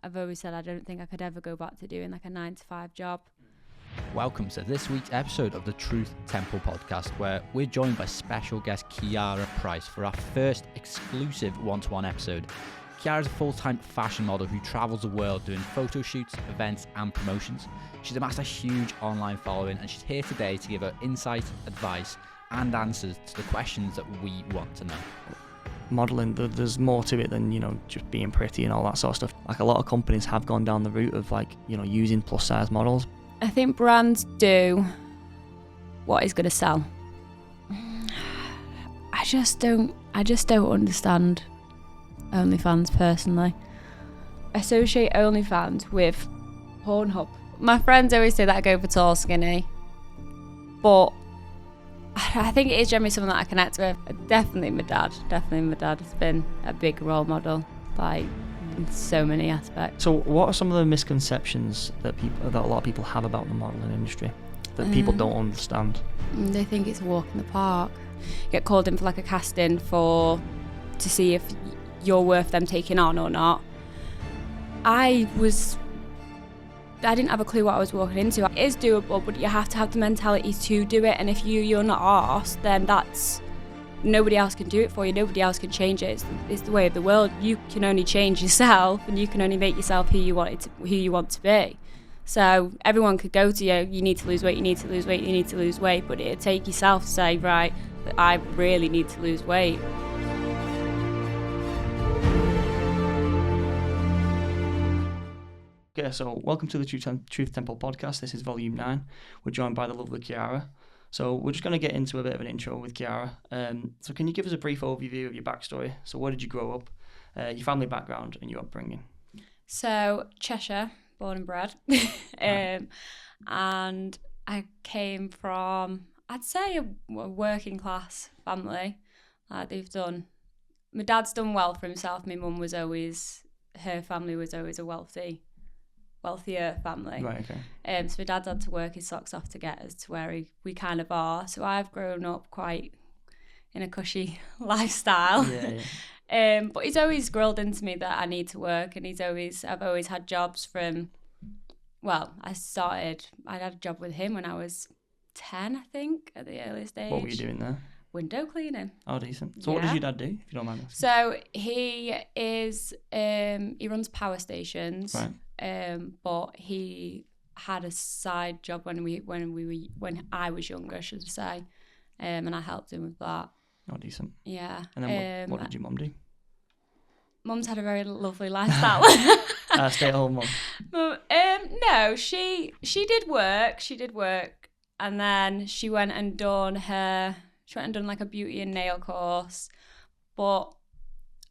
I've always said I don't think I could ever go back to doing like a 9-to-5 job. Welcome to this week's episode of the Truth Temple podcast, where we're joined by special guest Kiara Price for our first exclusive one-to-one episode. Kiara is a full-time fashion model who travels the world doing photo shoots, events and promotions. She's amassed a huge online following, and she's here today to give her insight, advice and answers to the questions that we want to know. Modelling, there's more to it than, just being pretty and all that sort of stuff. Like, a lot of companies have gone down the route of using plus size models. I think brands do what is going to sell. I just don't understand OnlyFans personally. I associate OnlyFans with Pornhub. My friends always say that I go for tall, skinny, but I think it is generally something that I connect with. Definitely my dad has been a big role model, like, in so many aspects. So what are some of the misconceptions that a lot of people have about the modelling industry that people don't understand? They think it's a walk in the park. You get called in for like a casting to see if you're worth them taking on or not. I didn't have a clue what I was walking into. It is doable, but you have to have the mentality to do it, and if you're not arsed, then nobody else can do it for you, nobody else can change it. It's the way of the world. You can only change yourself, and you can only make yourself who you want to be. So everyone could go to you need to lose weight, you need to lose weight, you need to lose weight, but it'd take yourself to say, right, I really need to lose weight. Okay, so welcome to the Truth Temple podcast. This is volume 9. We're joined by the lovely Kiara. So we're just going to get into a bit of an intro with Kiara. So can you give us a brief overview of your backstory? So where did you grow up, your family background and your upbringing? So Cheshire, born and bred. And I came from, I'd say, a working class family. My dad's done well for himself. My mum her family was always a wealthier family. Right, okay. So my dad's had to work his socks off to get us to where we kind of are. So I've grown up quite in a cushy lifestyle. Yeah. But he's always grilled into me that I need to work, and I've always had jobs I had a job with him when I was 10, I think, at the earliest age. What were you doing there? Window cleaning. Oh, decent. So what does your dad do, if you don't mind asking? So he runs power stations. Right. But he had a side job when I was younger, should I say, and I helped him with that. Oh, decent. Yeah. And then what did your mum do? Mum's had a very lovely lifestyle. Stay-at-home mum. No, she did work. And then she went and done like a beauty and nail course. But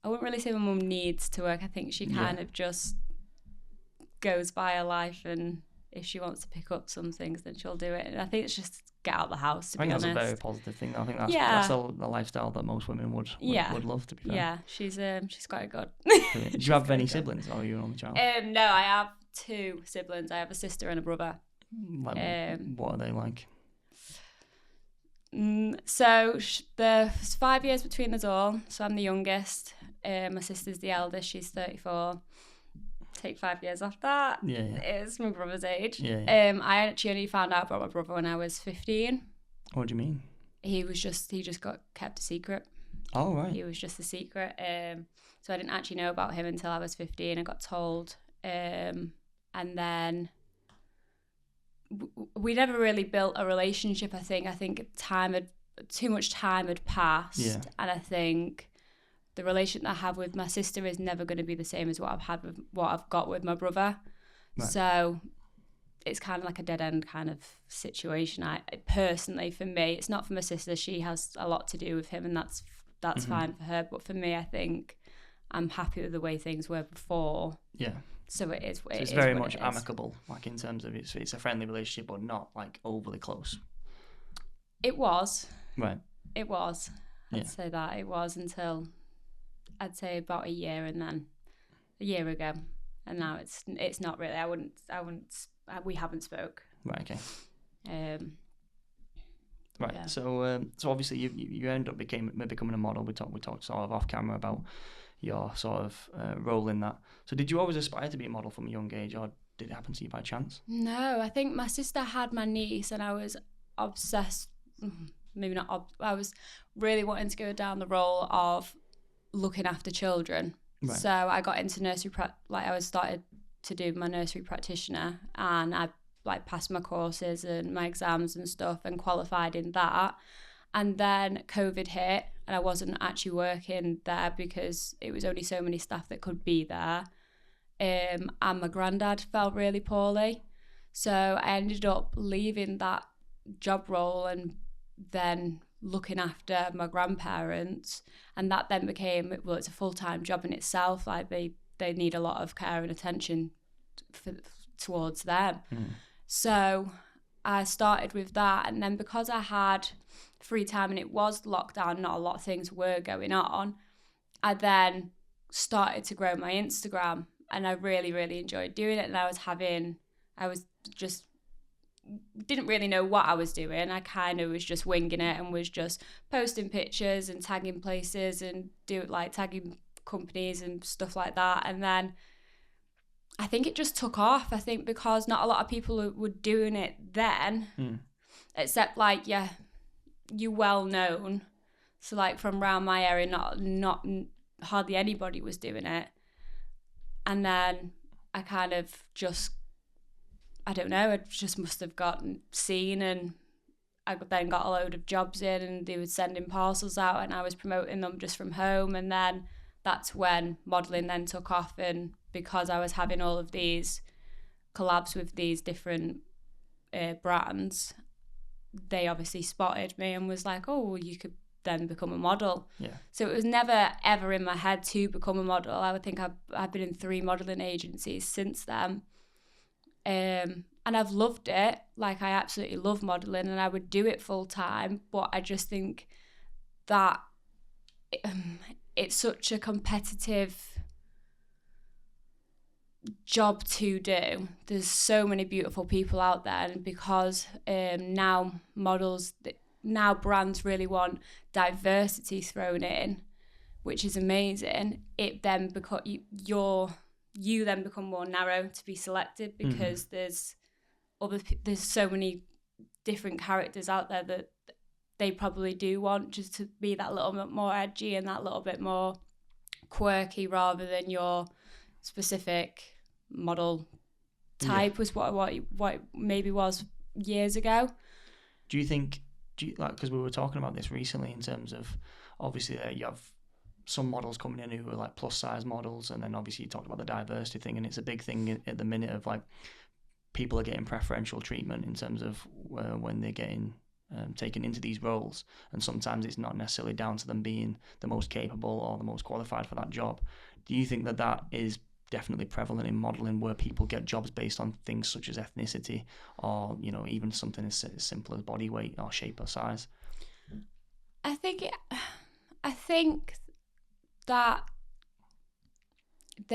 I wouldn't really say my mum needs to work. I think she kind of just goes by her life, and if she wants to pick up some things, then she'll do it. And I think it's just get out of the house, to be honest. I think that's a very positive thing. I think that's the lifestyle that most women would love, to be fair. Yeah, she's quite good. Did you have any siblings, or are you an only child? No, I have 2 siblings. I have a sister and a brother. What are they like? So there's 5 years between us all. So I'm the youngest. My sister's the eldest. She's 34. Take 5 years off that. Yeah. It's my brother's age. Yeah. I actually only found out about my brother when I was 15. What do you mean? He just got kept a secret. Oh, right. He was just a secret. So I didn't actually know about him until I was 15. I got told. And then we never really built a relationship, I think. I think too much time had passed. Yeah. And I think the relationship I have with my sister is never going to be the same as what I've got with my brother. Right. So it's kind of like a dead end kind of situation. Personally, for me, it's not for my sister. She has a lot to do with him, and that's fine for her. But for me, I think I'm happy with the way things were before. Yeah. So it is. It's very much amicable, like in terms of it's a friendly relationship, but not like overly close. It was. Right. It was. I'd say that it was until I'd say about a year ago, and now it's not really. We haven't spoke. Right. Okay. Right. Yeah. So obviously you end up becoming a model. We talked sort of off camera about your sort of role in that. So did you always aspire to be a model from a young age, or did it happen to you by chance? No, I think my sister had my niece and I was obsessed, maybe not, I was really wanting to go down the role of looking after children. Right. So I got into nursery, I was started to do my nursery practitioner, and I passed my courses and my exams and stuff and qualified in that. And then COVID hit and I wasn't actually working there because it was only so many staff that could be there. And my granddad felt really poorly. So I ended up leaving that job role and then looking after my grandparents. And that then became, well, it's a full-time job in itself. Like they need a lot of care and attention towards them. So I started with that, and then because I had free time and it was lockdown, not a lot of things were going on, I then started to grow my Instagram, and I really, really enjoyed doing it. And I was just didn't really know what I was doing. I kind of was just winging it and was just posting pictures and tagging places and tagging companies and stuff like that. And then I think it just took off. I think because not a lot of people were doing it then, except you well known. So from around my area, not hardly anybody was doing it. And then I kind of just, I don't know, I just must have gotten seen, and I then got a load of jobs in, and they were sending parcels out and I was promoting them just from home. And then that's when modelling then took off, and because I was having all of these collabs with these different brands, they obviously spotted me and was like, oh, well, you could then become a model. Yeah. So it was never ever in my head to become a model. I would think I've been in 3 modelling agencies since then. And I've loved it. I absolutely love modelling, and I would do it full time, but I just think that it's such a competitive job to do. There's so many beautiful people out there, and because now brands really want diversity thrown in, which is amazing, it then you then become more narrow to be selected, because there's so many different characters out there that they probably do want just to be that little bit more edgy and that little bit more quirky, rather than your specific model type. Was what it maybe was years ago. Do you think, because we were talking about this recently in terms of, obviously you have some models coming in who are plus size models, and then obviously you talked about the diversity thing, and it's a big thing at the minute of people are getting preferential treatment in terms of when they're getting taken into these roles, and sometimes it's not necessarily down to them being the most capable or the most qualified for that job. Do you think that is definitely prevalent in modelling, where people get jobs based on things such as ethnicity, or even something as simple as body weight or shape or size? I think that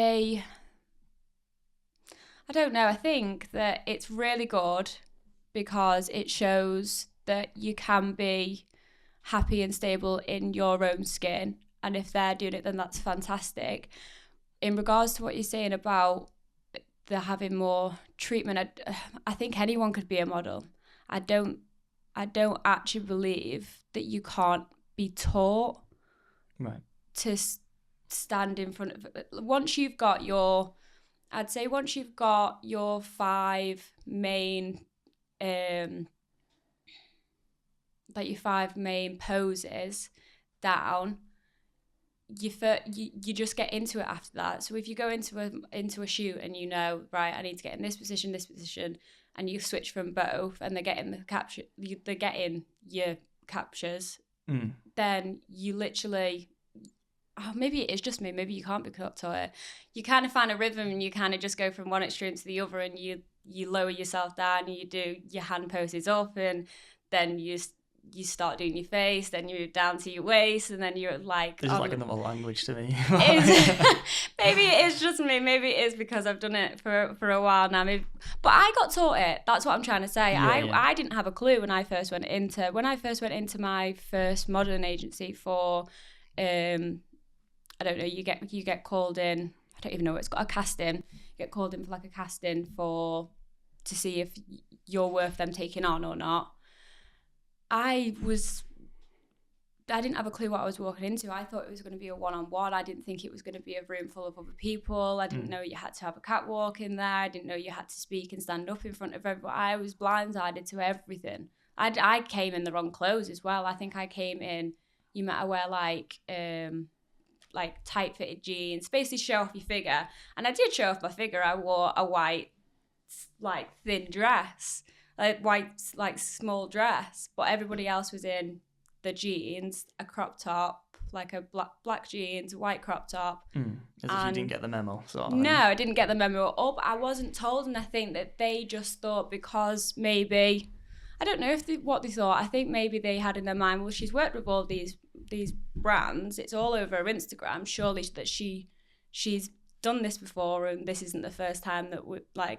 I don't know, I think that it's really good because it shows that you can be happy and stable in your own skin, and if they're doing it, then that's fantastic. In regards to what you're saying about the having more treatment, I think anyone could be a model. I don't actually believe that you can't be taught to stand in front of, once you've got your 5 main your 5 main poses down, you just get into it after that. So if you go into a shoot and right, I need to get in this position, and you switch from both, and they're getting your captures, then you literally, maybe it is just me, maybe you can't be taught it. You kind of find a rhythm, and you kind of just go from one extreme to the other, and you lower yourself down, and you do your hand poses up, and then you start doing your face, then you're down to your waist, and then you're like... This is like another language to me. Maybe it is just me. Maybe it is because I've done it for a while now. But I got taught it. That's what I'm trying to say. I didn't have a clue when I first went into my first modelling agency for I don't know, you get called in, I don't even know, it's got a casting, you get called in for like a casting to see if you're worth them taking on or not. I didn't have a clue what I was walking into. I thought it was going to be a one-on-one. I didn't think it was going to be a room full of other people. I didn't know you had to have a catwalk in there. I didn't know you had to speak and stand up in front of everyone. I was blindsided to everything. I came in the wrong clothes as well. I think I came in, you might wear like tight-fitted jeans, basically show off your figure. And I did show off my figure. I wore a white, like, thin dress, like white, like, small dress. But everybody else was in the jeans, a crop top, like a black jeans, white crop top. As if you didn't get the memo, sort of. No, I didn't get the memo at all, but I wasn't told, and I think that they just thought because maybe, I don't know what they thought. I think maybe they had in their mind, well, she's worked with all these brands, it's all over her Instagram, surely that she's done this before, and this isn't the first time that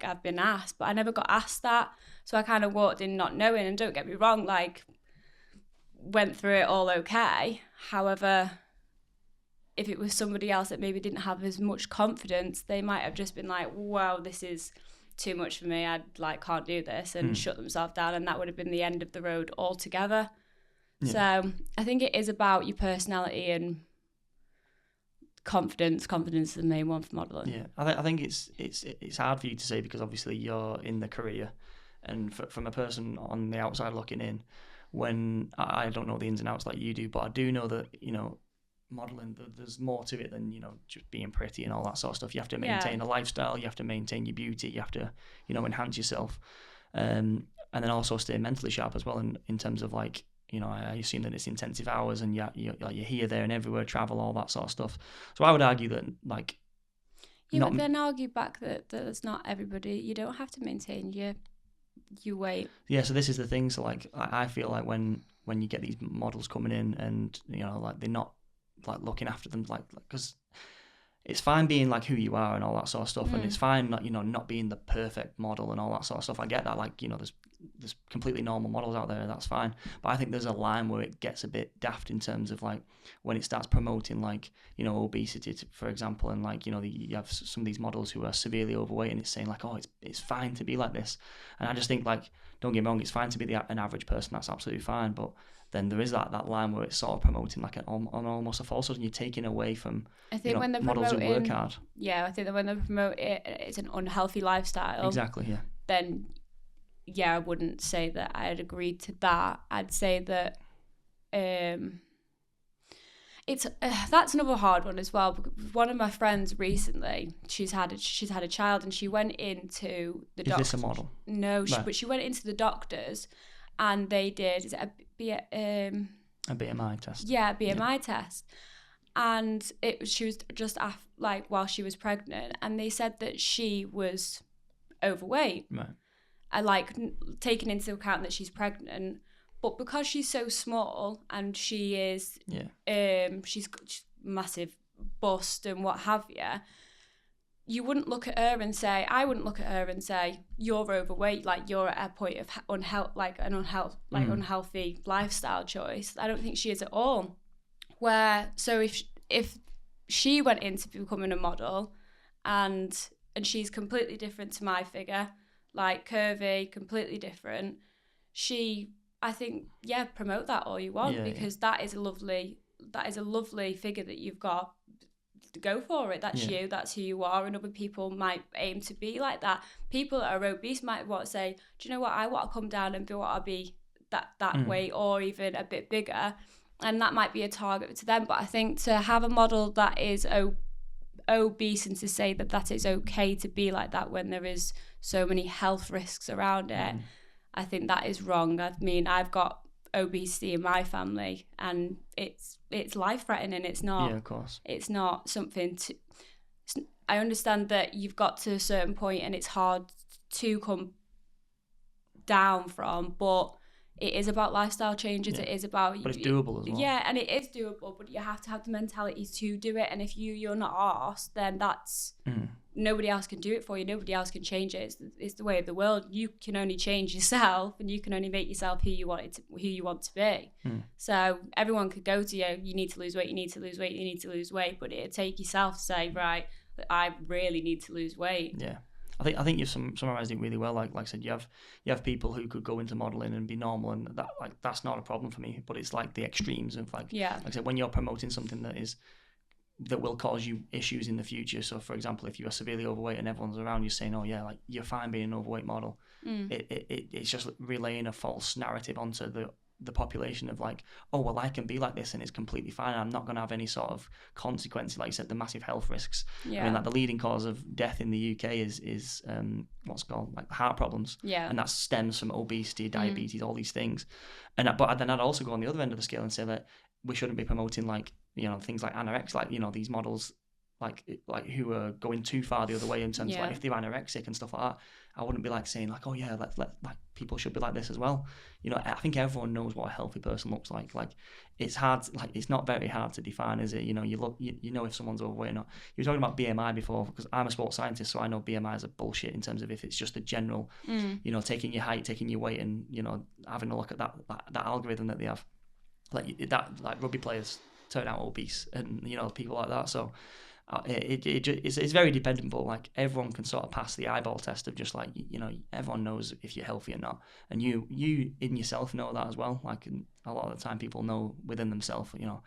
I've been asked. But I never got asked that, so I kind of walked in not knowing. And don't get me wrong, like, went through it all okay. However, if it was somebody else that maybe didn't have as much confidence, they might have just been like, wow, this is too much for me, I can't do this, and shut themselves down, and that would have been the end of the road altogether. So I think it is about your personality and confidence. Confidence is the main one for modelling. Yeah, I think it's hard for you to say, because obviously you're in the career, and from a person on the outside looking in, when I don't know the ins and outs like you do, but I do know that, modelling, there's more to it than, just being pretty and all that sort of stuff. You have to maintain a lifestyle, you have to maintain your beauty, you have to, enhance yourself, and then also stay mentally sharp as well, in terms of, like, I assume that it's intensive hours, and you're here, there and everywhere, travel, all that sort of stuff. So I would argue that, like... But then argue back that it's not everybody. You don't have to maintain your weight. Yeah, so this is the thing. So, like, I feel like when you get these models coming in and, like, they're not, like, looking after them, like, because it's fine being, like, who you are and all that sort of stuff, and it's fine, like, not being the perfect model and all that sort of stuff. I get that, like, there's completely normal models out there, that's fine, but I think there's a line where it gets a bit daft in terms of, like, when it starts promoting, like, obesity, for example, and, like, you have some of these models who are severely overweight, and it's saying, like, oh, it's fine to be like this. And I just think, like, don't get me wrong, it's fine to be an average person, that's absolutely fine, but then there is that line where it's sort of promoting, like, on almost a falsehood, and you're taking away from, I think when they're models who work hard. Yeah, I think that when they promote it, it's an unhealthy lifestyle. Exactly, yeah. Then, yeah, I wouldn't say that I'd agree to that. I'd say that it's that's another hard one as well. One of my friends recently, she's had a child, and she went into the doctor. Is this a model? No, but she went into the doctors, and they did a BMI test. Yeah, a BMI test, and she was just while she was pregnant, and they said that she was overweight. Right. I taking into account that she's pregnant, but because she's so small and she is, she's massive bust and what have you, you wouldn't look at her and say, I wouldn't look at her and say, you're overweight, like you're at a point of unhealthy lifestyle choice. I don't think she is at all. So if she went into becoming a model, and she's completely different to my figure, like curvy, completely different, I think, promote that all you want, because that is a lovely figure that you've got. Go for it. That's you. That's who you are. And other people might aim to be like that. People that are obese might want to say, do you know what? I want to come down and be that weight, or even a bit bigger. And that might be a target to them. But I think to have a model that is obese, and to say that is okay to be like that when there is so many health risks around it, I think that is wrong. I mean, I've got obesity in my family, and it's life threatening. It's not. Yeah, of course. It's not something to. I understand that you've got to a certain point, and it's hard to come down from. But it is about lifestyle changes. Yeah. It is about, but it's doable as well. Yeah, and it is doable, but you have to have the mentality to do it. And if you're not arsed, then that's nobody else can do it for you. Nobody else can change it. It's the way of the world. You can only change yourself, and you can only make yourself who you want to be. So everyone could go to you. You need to lose weight. You need to lose weight. You need to lose weight. But it'd take yourself to say, right, I really need to lose weight. Yeah. I think you've summarised it really well. Like I said, you have people who could go into modelling and be normal, and that's not a problem for me. But it's like the extremes of like I said, when you're promoting something that will cause you issues in the future. So for example, if you are severely overweight and everyone's around you saying, "Oh yeah, like you're fine being an overweight model," it's just relaying a false narrative onto the population of like, oh well, I can be like this and it's completely fine. I'm not going to have any sort of consequences, like you said, the massive health risks. I mean, like the leading cause of death in the UK is what's called like heart problems, and that stems from obesity, diabetes, all these things. But then I'd also go on the other end of the scale and say that we shouldn't be promoting like, you know, things like anorexia, like, you know, these models like who are going too far the other way in terms of like if they're anorexic and stuff like that. I wouldn't be like saying like, oh yeah, let like people should be like this as well. You know, I think everyone knows what a healthy person looks like. Like it's hard, like it's not very hard to define, is it? You know, you know if someone's overweight or not. You were talking about BMI before, because I'm a sports scientist, so I know BMI is a bullshit in terms of if it's just a general, you know, taking your height, taking your weight, and you know having a look at that algorithm that they have, like rugby players turn out obese, and you know people like that. So. It's very dependable. Like everyone can sort of pass the eyeball test of just like, you know, everyone knows if you're healthy or not, and you in yourself know that as well. Like a lot of the time, people know within themselves, you know,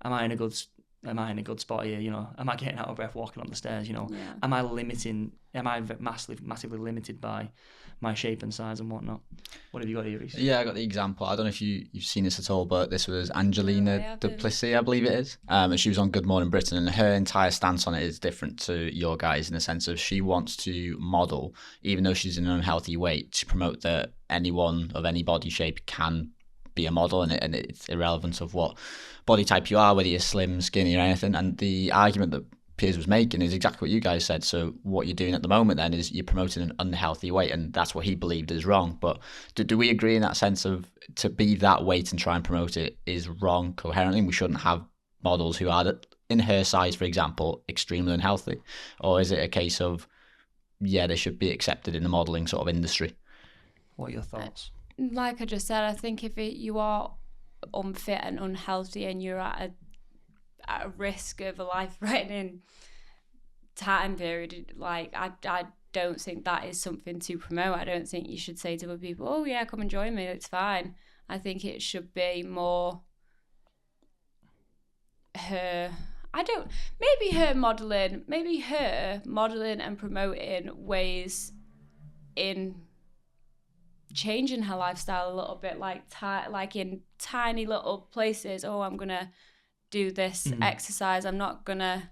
am I in a good spot here? You know, am I getting out of breath walking on the stairs? You know, am I massively limited by my shape and size and whatnot? What have you got here, Reece? Yeah, I got the example. I don't know if you've seen this at all, but this was Angelina Duplessis, I believe it is. And she was on Good Morning Britain, and her entire stance on it is different to your guys in the sense of she wants to model, even though she's in an unhealthy weight, to promote that anyone of any body shape can be a model, and it's irrelevant of what body type you are, whether you're slim, skinny, or anything. And the argument that Piers was making is exactly what you guys said. So what you're doing at the moment then is you're promoting an unhealthy weight, and that's what he believed is wrong. But do we agree in that sense of to be that weight and try and promote it is wrong coherently, and we shouldn't have models who are in her size, for example, extremely unhealthy? Or is it a case of, yeah, they should be accepted in the modelling sort of industry? What are your thoughts? Like I just said, I think if you are unfit and unhealthy and you're at a risk of a life-threatening time period, like I don't think that is something to promote. I don't think you should say to other people, oh yeah, come and join me, it's fine. I think it should be more her modelling and promoting ways in changing her lifestyle a little bit, like in tiny little places. Oh, I'm gonna do this exercise. I'm not gonna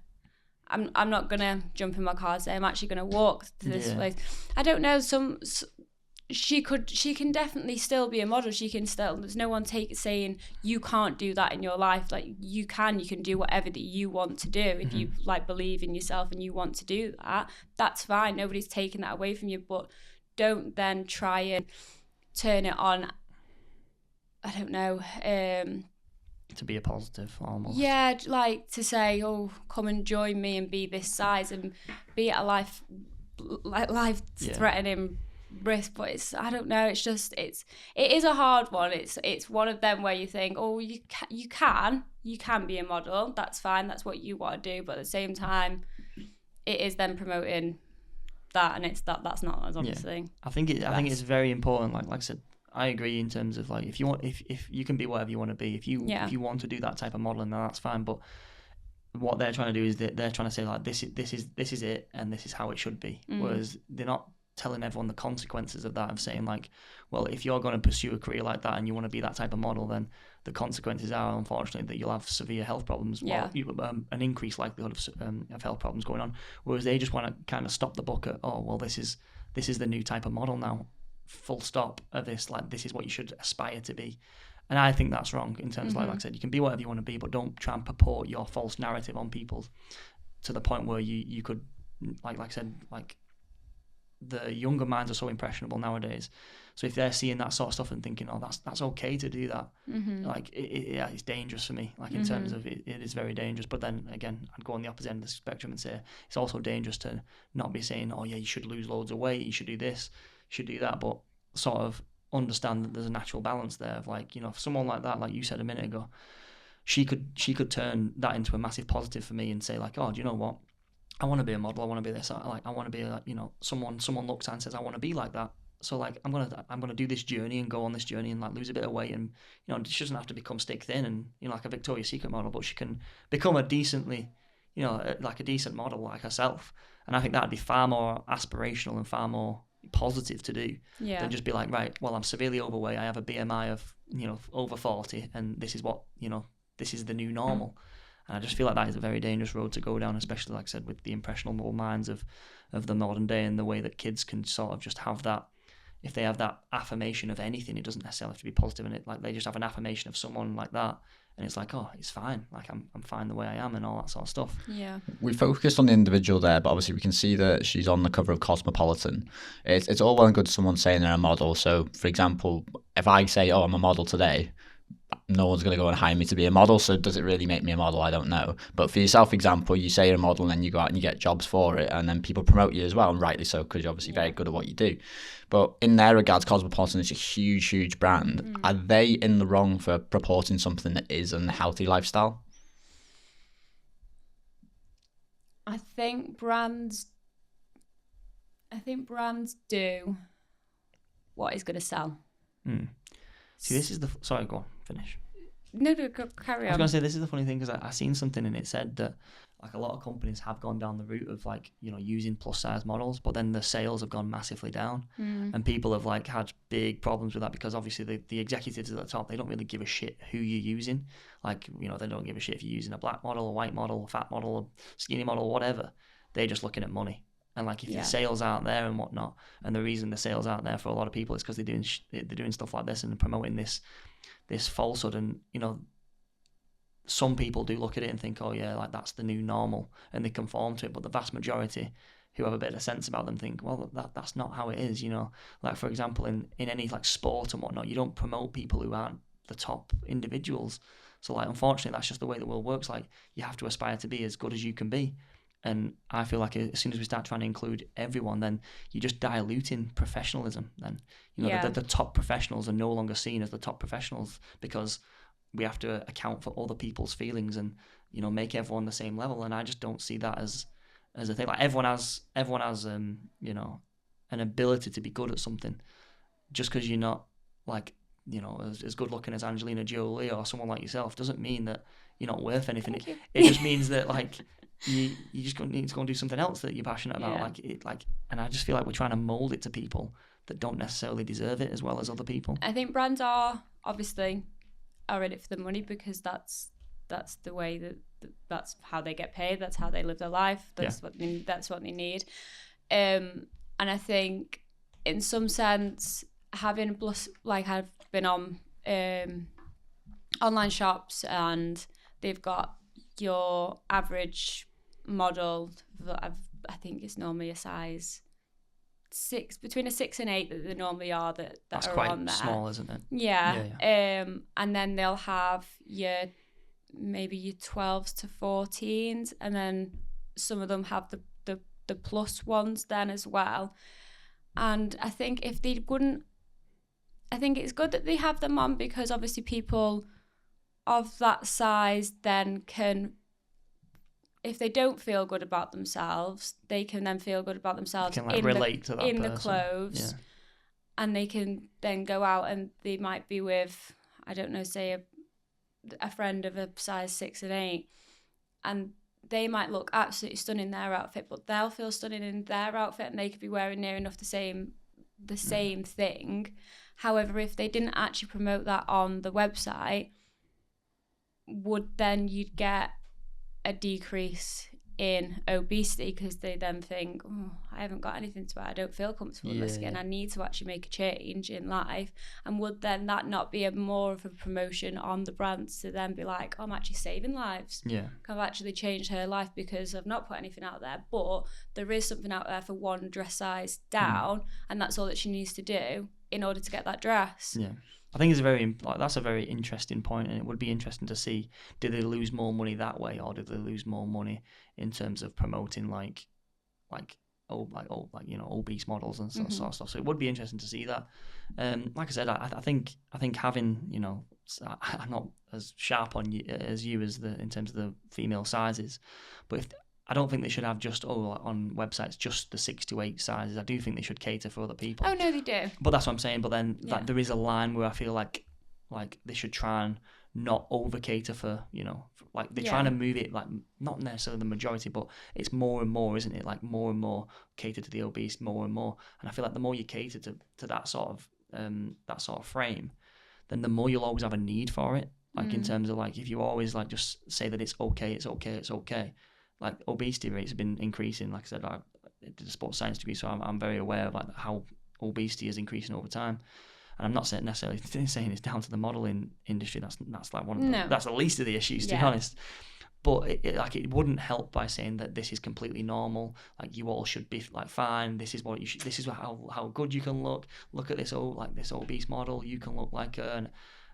jump in my car and say I'm actually gonna walk to this place. I don't know. She can definitely still be a model. She can still. There's no one saying you can't do that in your life. Like you can do whatever that you want to do. If you like believe in yourself and you want to do that, that's fine. Nobody's taking that away from you. But don't then try and turn it on. I don't know. To be a positive, almost. Yeah, like to say, oh, come and join me and be this size and be at a life-threatening risk. But I don't know. It's just it is a hard one. It's one of them where you think, oh, you can be a model. That's fine. That's what you want to do. But at the same time, it is then promoting that, and that's not as obviously. I think it's very important. Like I said, I agree in terms of like if you can be whatever you want to be, if you want to do that type of modeling, then that's fine. But what they're trying to do is they're trying to say like this is it, and this is how it should be. Whereas they're not telling everyone the consequences of that, of saying like, well, if you're going to pursue a career like that and you want to be that type of model, then the consequences are unfortunately that you'll have severe health problems, or an increased likelihood of health problems going on. Whereas they just want to kind of stop the buck at, oh well, this is the new type of model now. Full stop of this, like this is what you should aspire to be. And I think that's wrong in terms of like I said, you can be whatever you want to be, but don't try and purport your false narrative on people to the point where you could like I said, like the younger minds are so impressionable nowadays. So if they're seeing that sort of stuff and thinking, oh, that's okay to do that, like it's dangerous for me. Like in terms of it is very dangerous. But then again, I'd go on the opposite end of the spectrum and say it's also dangerous to not be saying, oh yeah, you should lose loads of weight, you should do this, you should do that, but sort of understand that there's a natural balance there of like, if someone like that, like you said a minute ago, she could turn that into a massive positive for me and say like, oh, do you know what? I want to be a model. I want to be this. I want to be like, someone looks at and says, I want to be like that. So like, I'm gonna do this journey and go on this journey and like lose a bit of weight, and she doesn't have to become stick thin and like a Victoria's Secret model, but she can become a decently, like a decent model like herself. And I think that'd be far more aspirational and far more positive to do than just be like, right, well, I'm severely overweight. I have a BMI of over 40, and this is what this is the new normal. And I just feel like that is a very dangerous road to go down, especially, like I said, with the impressionable minds of the modern day and the way that kids can sort of just have that. If they have that affirmation of anything, it doesn't necessarily have to be positive in it. Like they just have an affirmation of someone like that, and it's like, oh, it's fine. Like I'm fine the way I am, and all that sort of stuff. Yeah. We focused on the individual there, but obviously we can see that she's on the cover of Cosmopolitan. It's all well and good someone saying they're a model. So, for example, if I say, oh, I'm a model today, no one's going to go and hire me to be a model, so does it really make me a model? I don't know. But for yourself, example, you say you're a model and then you go out and you get jobs for it, and then people promote you as well, and rightly so, because you're obviously very good at what you do. But in their regards, Cosmopolitan is a huge brand. Are they in the wrong for purporting something that is an healthy lifestyle? I think brands do what is going to sell. See, this is sorry, go on, finish. No, carry on. I was going to say, this is the funny thing, because I seen something and it said that like a lot of companies have gone down the route of like, using plus size models, but then the sales have gone massively down, and people have like had big problems with that, because obviously the executives at the top, they don't really give a shit who you're using. Like, they don't give a shit if you're using a black model, a white model, a fat model, a skinny model, whatever. They're just looking at money. And like if the sales aren't there and whatnot, and the reason the sales aren't there for a lot of people is because they're doing stuff like this and promoting this falsehood. And some people do look at it and think, oh yeah, like that's the new normal, and they conform to it. But the vast majority who have a bit of sense about them think, well, that's not how it is. Like for example, in any like sport and whatnot, you don't promote people who aren't the top individuals. So like unfortunately, that's just the way the world works. Like you have to aspire to be as good as you can be. And I feel like as soon as we start trying to include everyone, then you're just diluting professionalism. Then the top professionals are no longer seen as the top professionals, because we have to account for other people's feelings and make everyone the same level. And I just don't see that as a thing. Like everyone has an ability to be good at something. Just because you're not like as good looking as Angelina Jolie or someone like yourself doesn't mean that you're not worth anything. It just means that like. You just need to go and do something else that you're passionate about, and I just feel like we're trying to mold it to people that don't necessarily deserve it as well as other people. I think brands are in it for the money, because that's the way that's how they get paid, that's how they live their life, that's what they need. And I think in some sense, having plus, like I've been on online shops, and they've got your average model, I think it's normally a size 6, between a 6 and 8 that they normally are that's are on there. That's quite small, isn't it? Yeah. And then they'll have maybe your 12s to 14s, and then some of them have the plus ones then as well. And I think I think it's good that they have them on, because obviously people of that size then can, if they don't feel good about themselves, they can then feel good about themselves can relate to that in person. The clothes, and they can then go out and they might be with, I don't know, say a friend of a size 6 and 8, and they might look absolutely stunning in their outfit, but they'll feel stunning in their outfit, and they could be wearing near enough the same thing. However, if they didn't actually promote that on the website, you'd get a decrease in obesity because they then think, oh, I haven't got anything to wear, I don't feel comfortable in my skin, I need to actually make a change in life. And would then that not be more of a promotion on the brands to then be like, oh, I'm actually saving lives, I've actually changed her life because I've not put anything out there, but there is something out there for one dress size down, and that's all that she needs to do in order to get that dress. I think that's a very interesting point, and it would be interesting to see, did they lose more money that way, or did they lose more money in terms of promoting obese models and sort of stuff. So it would be interesting to see that. Like I said, I think having, I'm not as sharp on you as in terms of the female sizes, but I don't think they should have just on websites just the 6 to 8 sizes. I do think they should cater for other people. Oh no, they do. But that's what I'm saying. But then there is a line where I feel like they should try and not over cater for, they're trying to move it, like not necessarily the majority, but it's more and more, isn't it? Like more and more cater to the obese, more and more. And I feel like the more you cater to that sort of frame, then the more you'll always have a need for it. Like in terms of like, if you always like just say that it's okay. Like obesity rates have been increasing. Like I said, I did a sports science degree, so I'm very aware of like how obesity is increasing over time. And I'm not necessarily saying it's down to the modelling industry. That's like that's the least of the issues, to be honest. But it wouldn't help by saying that this is completely normal. Like you all should be like fine. This is what you should. This is how good you can look. Look at this this obese model. You can look like her. And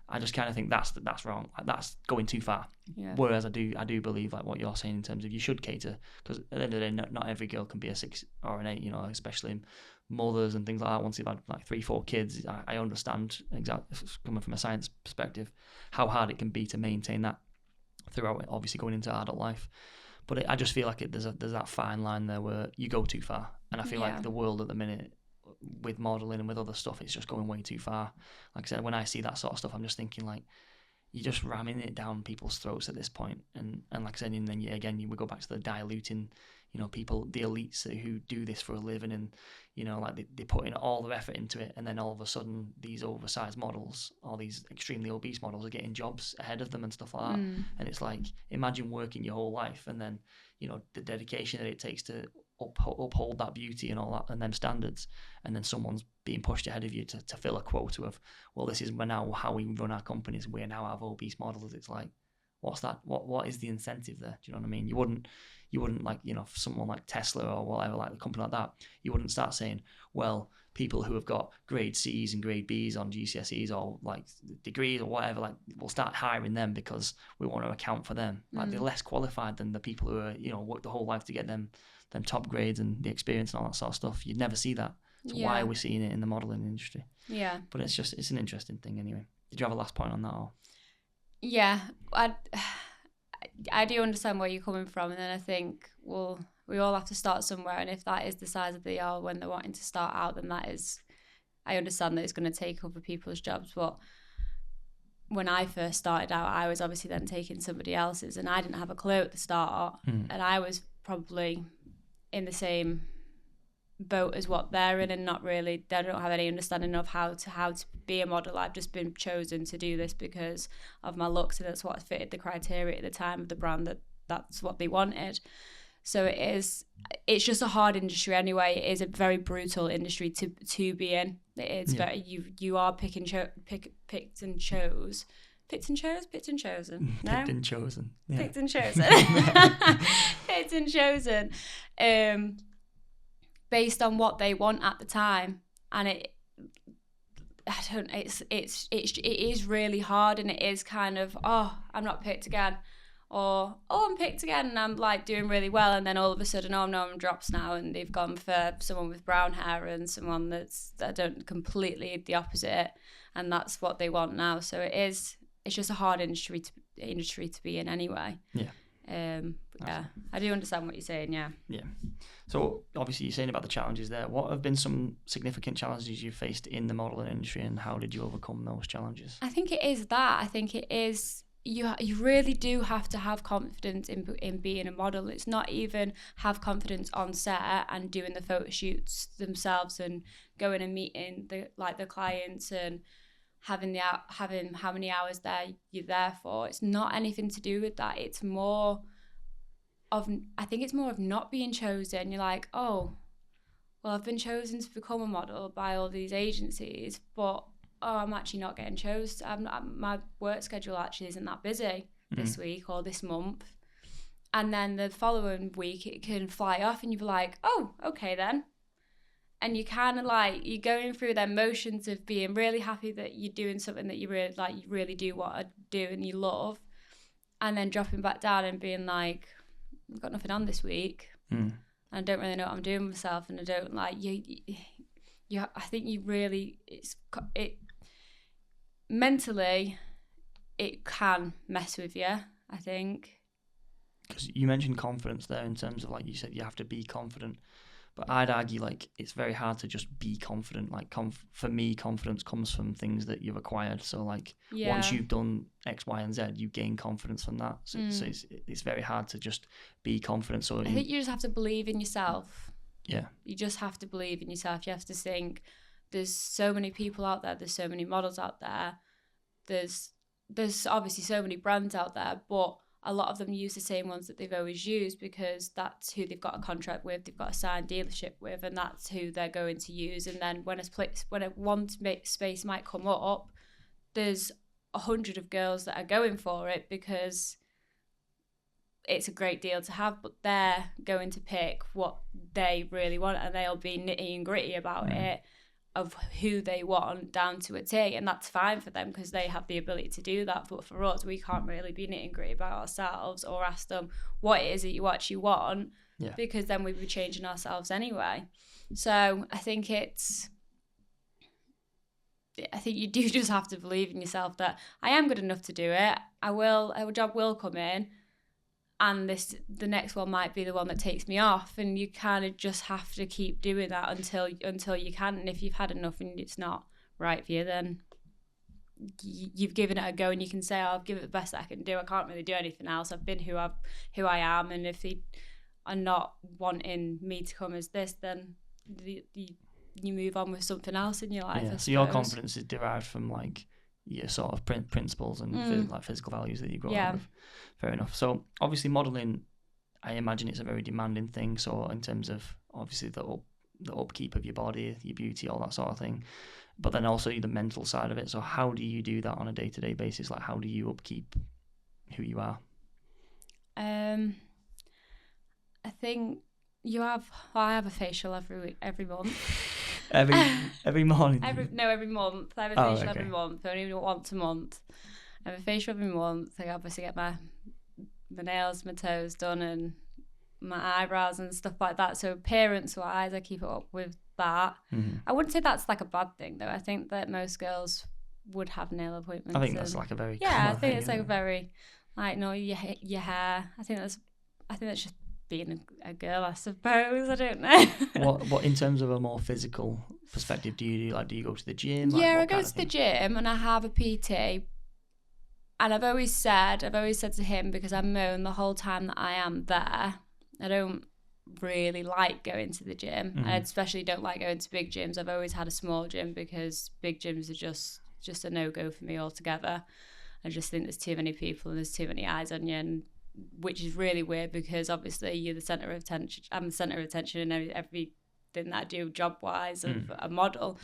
I just kind of think that's wrong. Like, that's going too far. Yeah. Whereas I do believe like what you're saying in terms of you should cater, because at the end of the day, not every girl can be a 6 or an 8. Especially mothers and things like that. Once you've had like 3-4 kids, I understand exactly, coming from a science perspective, how hard it can be to maintain that throughout. Obviously, going into adult life. But I just feel like there's that fine line there where you go too far, and I feel like the world at the minute, with modelling and with other stuff, it's just going way too far. Like I said, when I see that sort of stuff, I'm just thinking like, you're just ramming it down people's throats at this point. And like I said, and then we go back to the diluting, people, the elites who do this for a living, and they put in all their effort into it, and then all of a sudden these oversized models or these extremely obese models are getting jobs ahead of them and stuff like that. And it's like, imagine working your whole life and then the dedication that it takes to uphold that beauty and all that and them standards, and then someone's being pushed ahead of you to fill a quota of, well, this is now how we run our companies, we now have obese models. It's like, what's that? What is the incentive there? Do you know what I mean? You wouldn't like, someone like Tesla or whatever, like a company like that, you wouldn't start saying, well, people who have got grade C's and grade B's on GCSEs or like degrees or whatever, like we'll start hiring them because we want to account for them. Like they're less qualified than the people who are, work the whole life to get them top grades and the experience and all that sort of stuff. You'd never see that. So why are we seeing it in the modelling industry? Yeah. But it's an interesting thing anyway. Did you have a last point on that? Or? Yeah, I do understand where you're coming from, and then I think, well, we all have to start somewhere, and if that is the size that they are when they're wanting to start out, then that is, I understand that it's going to take other people's jobs, but when I first started out, I was obviously then taking somebody else's, and I didn't have a clue at the start, and I was probably in the same boat as what they're in, and not really, they don't have any understanding of how to be a model. I've just been chosen to do this because of my looks, and that's what fitted the criteria at the time of the brand, that's what they wanted. So it's just a hard industry anyway. It is a very brutal industry to be in. It is very, you are picked and chosen. No? Picked and chosen. Yeah. Picked and chosen. Based on what they want at the time, and it is really hard, and it is kind of, oh, I'm not picked again, or oh, I'm picked again and I'm like doing really well, and then all of a sudden, oh no, I'm drops now, and they've gone for someone with brown hair and someone that don't, completely the opposite, and that's what they want now. So it's just a hard industry to be in anyway. Yeah, I do understand what you're saying. Yeah. So obviously you're saying about the challenges there. What have been some significant challenges you faced in the modelling industry, and how did you overcome those challenges? I think it is that. I think it is, you really do have to have confidence in being a model. It's not even have confidence on set and doing the photo shoots themselves and going and meeting the clients and having how many hours you're there for. It's not anything to do with that. It's more I think it's more of not being chosen. You're like, oh, well, I've been chosen to become a model by all these agencies, but I'm actually not getting chosen. My work schedule actually isn't that busy this week or this month. And then the following week it can fly off and you're like, oh, okay then. And you kind of like, you're going through the motions of being really happy that you're doing something that you really do want to do and you love. And then dropping back down and being like, I've got nothing on this week. And I don't really know what I'm doing with myself. And I don't like, I think you really, mentally, it can mess with you, I think. Because you mentioned confidence there in terms of, like you said, you have to be confident. But I'd argue, like, it's very hard to just be confident. Like, for me, confidence comes from things that you've acquired. So, like, once you've done X, Y, and Z, you gain confidence from that. So it's very hard to just be confident. So I think you just have to believe in yourself. Yeah. You just have to believe in yourself. You have to think, there's so many people out there. There's so many models out there. There's obviously so many brands out there, but a lot of them use the same ones that they've always used because that's who they've got a contract with, they've got a signed dealership with, and that's who they're going to use. And then when one space might come up, there's 100 of girls that are going for it because it's a great deal to have, but they're going to pick what they really want and they'll be nitty and gritty about it, of who they want down to a T, and that's fine for them because they have the ability to do that. But for us, we can't really be nitty and gritty about ourselves or ask them what it is that you actually want, because then we'd be changing ourselves anyway. So I think you do just have to believe in yourself that I am good enough to do it. A job will come in, and the next one might be the one that takes me off, and you kind of just have to keep doing that until you can. And if you've had enough and it's not right for you, then you've given it a go, and you can say, oh, I've given it the best that I can do. I can't really do anything else. I've been who I am, and if they are not wanting me to come as this, then you move on with something else in your life. Yeah. So your confidence is derived from like your sort of principles and like physical values that you grow up with. Fair enough. So obviously modelling, I imagine it's a very demanding thing. So in terms of obviously the upkeep of your body, your beauty, all that sort of thing, but then also the mental side of it. So how do you do that on a day-to-day basis? Like how do you upkeep who you are? I think I have a facial every month. every morning? Every month. I have a facial every month, only once a month. I have a facial every month. I obviously get my nails, my toes done, and my eyebrows and stuff like that. So appearance-wise, I keep it up with that. I wouldn't say that's like a bad thing, though. I think that most girls would have nail appointments. I think that's like a very I think it's like a very your hair. I think that's just being a girl, I suppose. I don't know. What in terms of a more physical perspective, do you do you go to the gym? Yeah, I go to the gym and I have a PT. And I've always said to him, because I've known the whole time that I am there, I don't really like going to the gym. I especially don't like going to big gyms. I've always had a small gym because big gyms are just a no-go for me altogether. I just think there's too many people and there's too many eyes on you, and which is really weird because obviously you're the centre of attention. I'm the centre of attention in everything that I do job-wise of a model.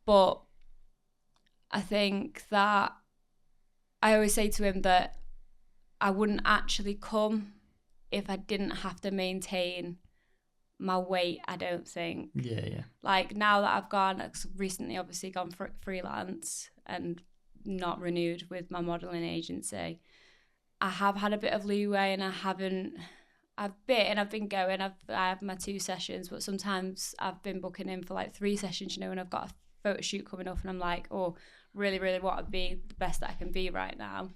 But I think that I always say to him that I wouldn't actually come if I didn't have to maintain my weight, I don't think. Yeah. Like now that I've recently obviously gone freelance and not renewed with my modelling agency, I have had a bit of leeway and I've been going. I have my 2 sessions, but sometimes I've been booking in for like 3 sessions, when I've got a photo shoot coming up and I'm like, oh, really, really want to be the best that I can be right now.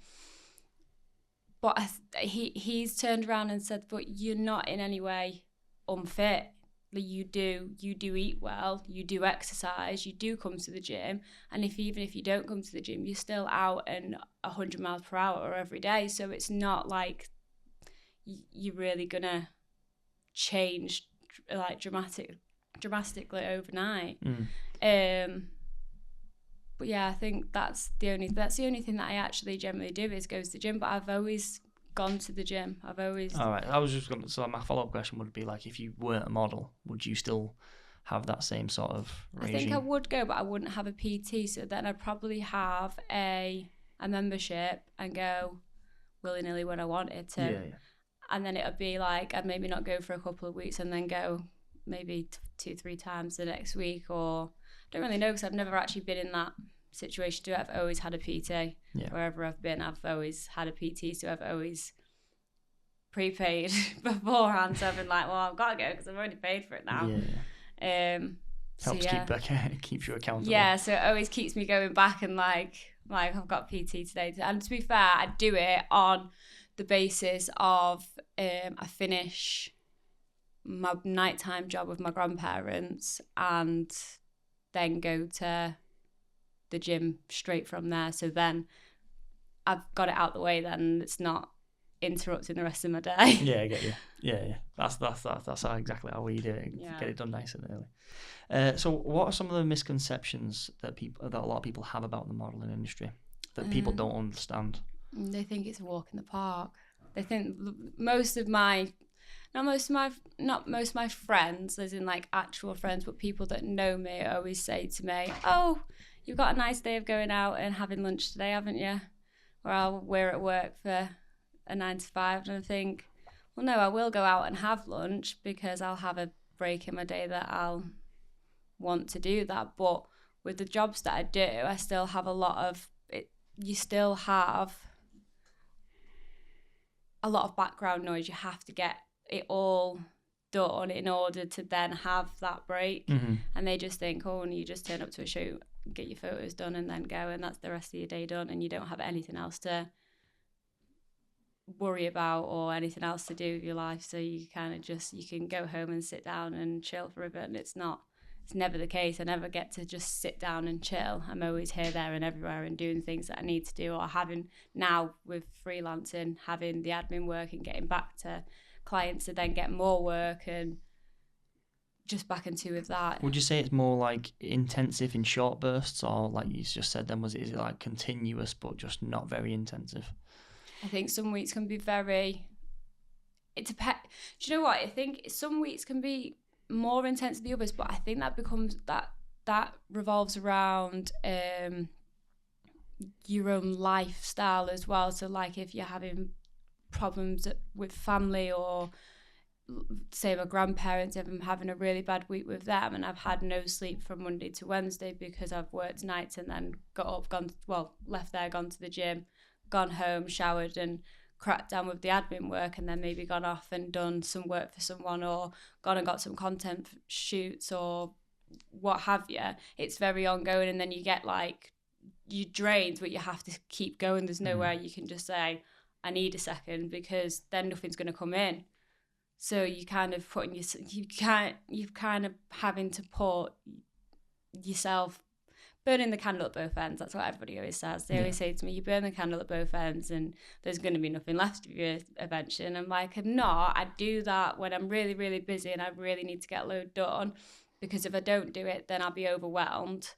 But he's turned around and said, but you're not in any way unfit. You do eat well, you do exercise, you do come to the gym, and even if you don't come to the gym, you're still out and 100 miles per hour every day. So it's not like you're really gonna change like dramatically overnight. But yeah, I think that's the only thing that I actually generally do is go to the gym. But I've always gone to the gym. I've always. All right. I was just going to. So my follow-up question would be like, if you weren't a model, would you still have that same sort of regime? I think I would go, but I wouldn't have a PT. So then I'd probably have a membership and go willy-nilly when I wanted to. Yeah. And then it would be like I'd maybe not go for a couple of weeks and then go maybe 2-3 times the next week, or I don't really know because I've never actually been in that situation. I've always had a PT. Wherever I've been, I've always had a PT, so I've always prepaid beforehand. So I've been like, well, I've got to go because I've already paid for it now. Helps keeps you accountable. Yeah, so it always keeps me going back and like I've got PT today. And to be fair, I do it on the basis of I finish my nighttime job with my grandparents and then go to the gym straight from there. So then I've got it out the way. Then it's not interrupting the rest of my day. Yeah, I get you. Yeah. That's exactly how we do it. Yeah. Get it done nice and early. So, what are some of the misconceptions that a lot of people have about the modelling industry that people don't understand? They think it's a walk in the park. They think not most of my friends, as in like actual friends, but people that know me always say to me, "Oh, you've got a nice day of going out and having lunch today, haven't you?" Or we're at work for a 9 to 5, and I think, well, no, I will go out and have lunch because I'll have a break in my day that I'll want to do that. But with the jobs that I do, I still have a lot of it. You still have a lot of background noise. You have to get it all done in order to then have that break. Mm-hmm. And they just think, oh, and you just turn up to a shoot, get your photos done and then go, and that's the rest of your day done, and you don't have anything else to worry about or anything else to do with your life. So you kind of just, you can go home and sit down and chill for a bit, and it's never the case. I never get to just sit down and chill. I'm always here, there and everywhere and doing things that I need to do, or having, now with freelancing, having the admin work and getting back to clients to then get more work and just back into with that. Would you say it's more like intensive in short bursts, or like you just said then, is it like continuous but just not very intensive? I think some weeks can be very, it depends. Do you know what? I think some weeks can be more intense than the others, but I think that becomes, that revolves around your own lifestyle as well. So like if you're having problems with family, or say my grandparents, if I'm having a really bad week with them and I've had no sleep from Monday to Wednesday because I've worked nights and then got up, left there, gone to the gym, gone home, showered and cracked down with the admin work, and then maybe gone off and done some work for someone, or gone and got some content shoots or what have you. It's very ongoing, and then you get like, you're drained, but you have to keep going. There's nowhere you can just say, I need a second, because then nothing's going to come in. So you kind of you're kind of having to put yourself, burning the candle at both ends. That's what everybody always says. They always say to me, you burn the candle at both ends and there's going to be nothing left of you eventually. And I'm like, I'm not. I do that when I'm really, really busy and I really need to get a load done, because if I don't do it, then I'll be overwhelmed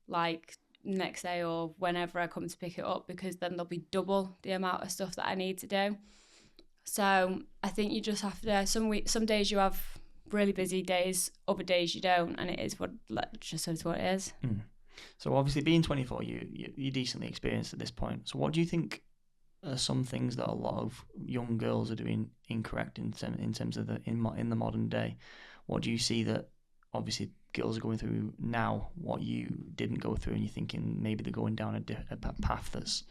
like next day or whenever I come to pick it up, because then there'll be double the amount of stuff that I need to do. So I think you just have to, some days you have really busy days, other days you don't, and it is what it is. So obviously being 24, you're decently experienced at this point. So what do you think are some things that a lot of young girls are doing incorrect in terms of in the modern day? What do you see that obviously girls are going through now, what you didn't go through, and you're thinking maybe they're going down a path that's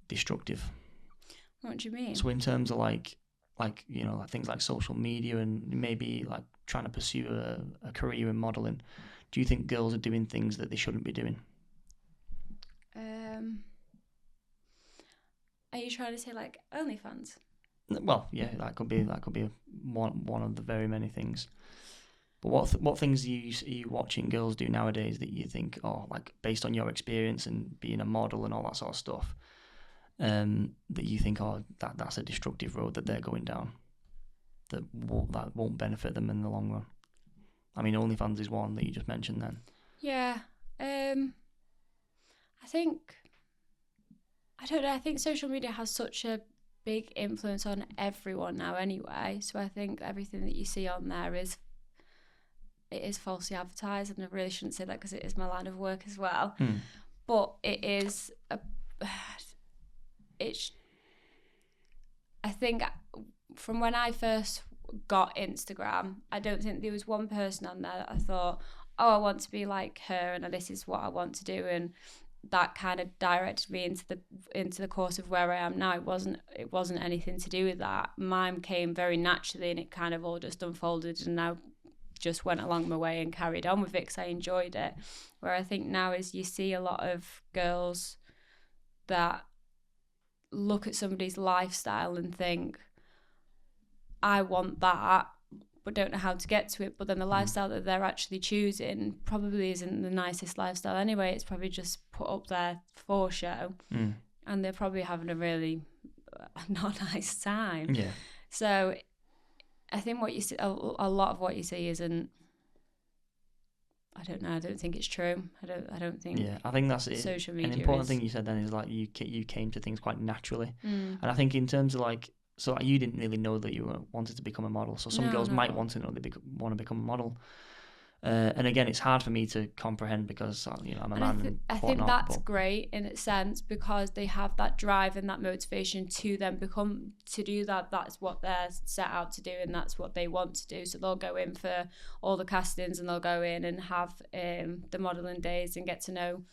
destructive? What do you mean? So in terms of like you know, things like social media and maybe like trying to pursue a career in modelling, do you think girls are doing things that they shouldn't be doing? Are you trying to say like OnlyFans? Well, yeah, that could be one of the very many things. But what things are you watching girls do nowadays that you think, oh, like based on your experience and being a model and all that sort of stuff, that you think, oh, that's a destructive road that they're going down, that won't benefit them in the long run? I mean, OnlyFans is one that you just mentioned then. Yeah. I think social media has such a big influence on everyone now anyway. So I think everything that you see on there is falsely advertised, and I really shouldn't say that because it is my line of work as well. But it is I think from when I first got Instagram, I don't think there was one person on there that I thought, oh, I want to be like her and this is what I want to do, and that kind of directed me into the course of where I am now. It wasn't anything to do with that. Mine came very naturally, and it kind of all just unfolded, and now just went along my way and carried on with it because I enjoyed it. Where I think now is you see a lot of girls that look at somebody's lifestyle and think, I want that, but don't know how to get to it. But then the lifestyle that they're actually choosing probably isn't the nicest lifestyle anyway. It's probably just put up there for show. And they're probably having a really not nice time. Yeah. So I think what you see, a lot of what you see isn't, I don't know, I don't think it's true. I don't think. Yeah, I think that's it. Social media. An important thing you said then is like you came to things quite naturally, and I think in terms of like, so you didn't really know that you wanted to become a model. So some girls might want to know they want to become a model. And again, it's hard for me to comprehend because I'm a man. I think that's great in a sense because they have that drive and that motivation to then to do that. That's what they're set out to do, and that's what they want to do. So they'll go in for all the castings, and they'll go in and have the modelling days and get to know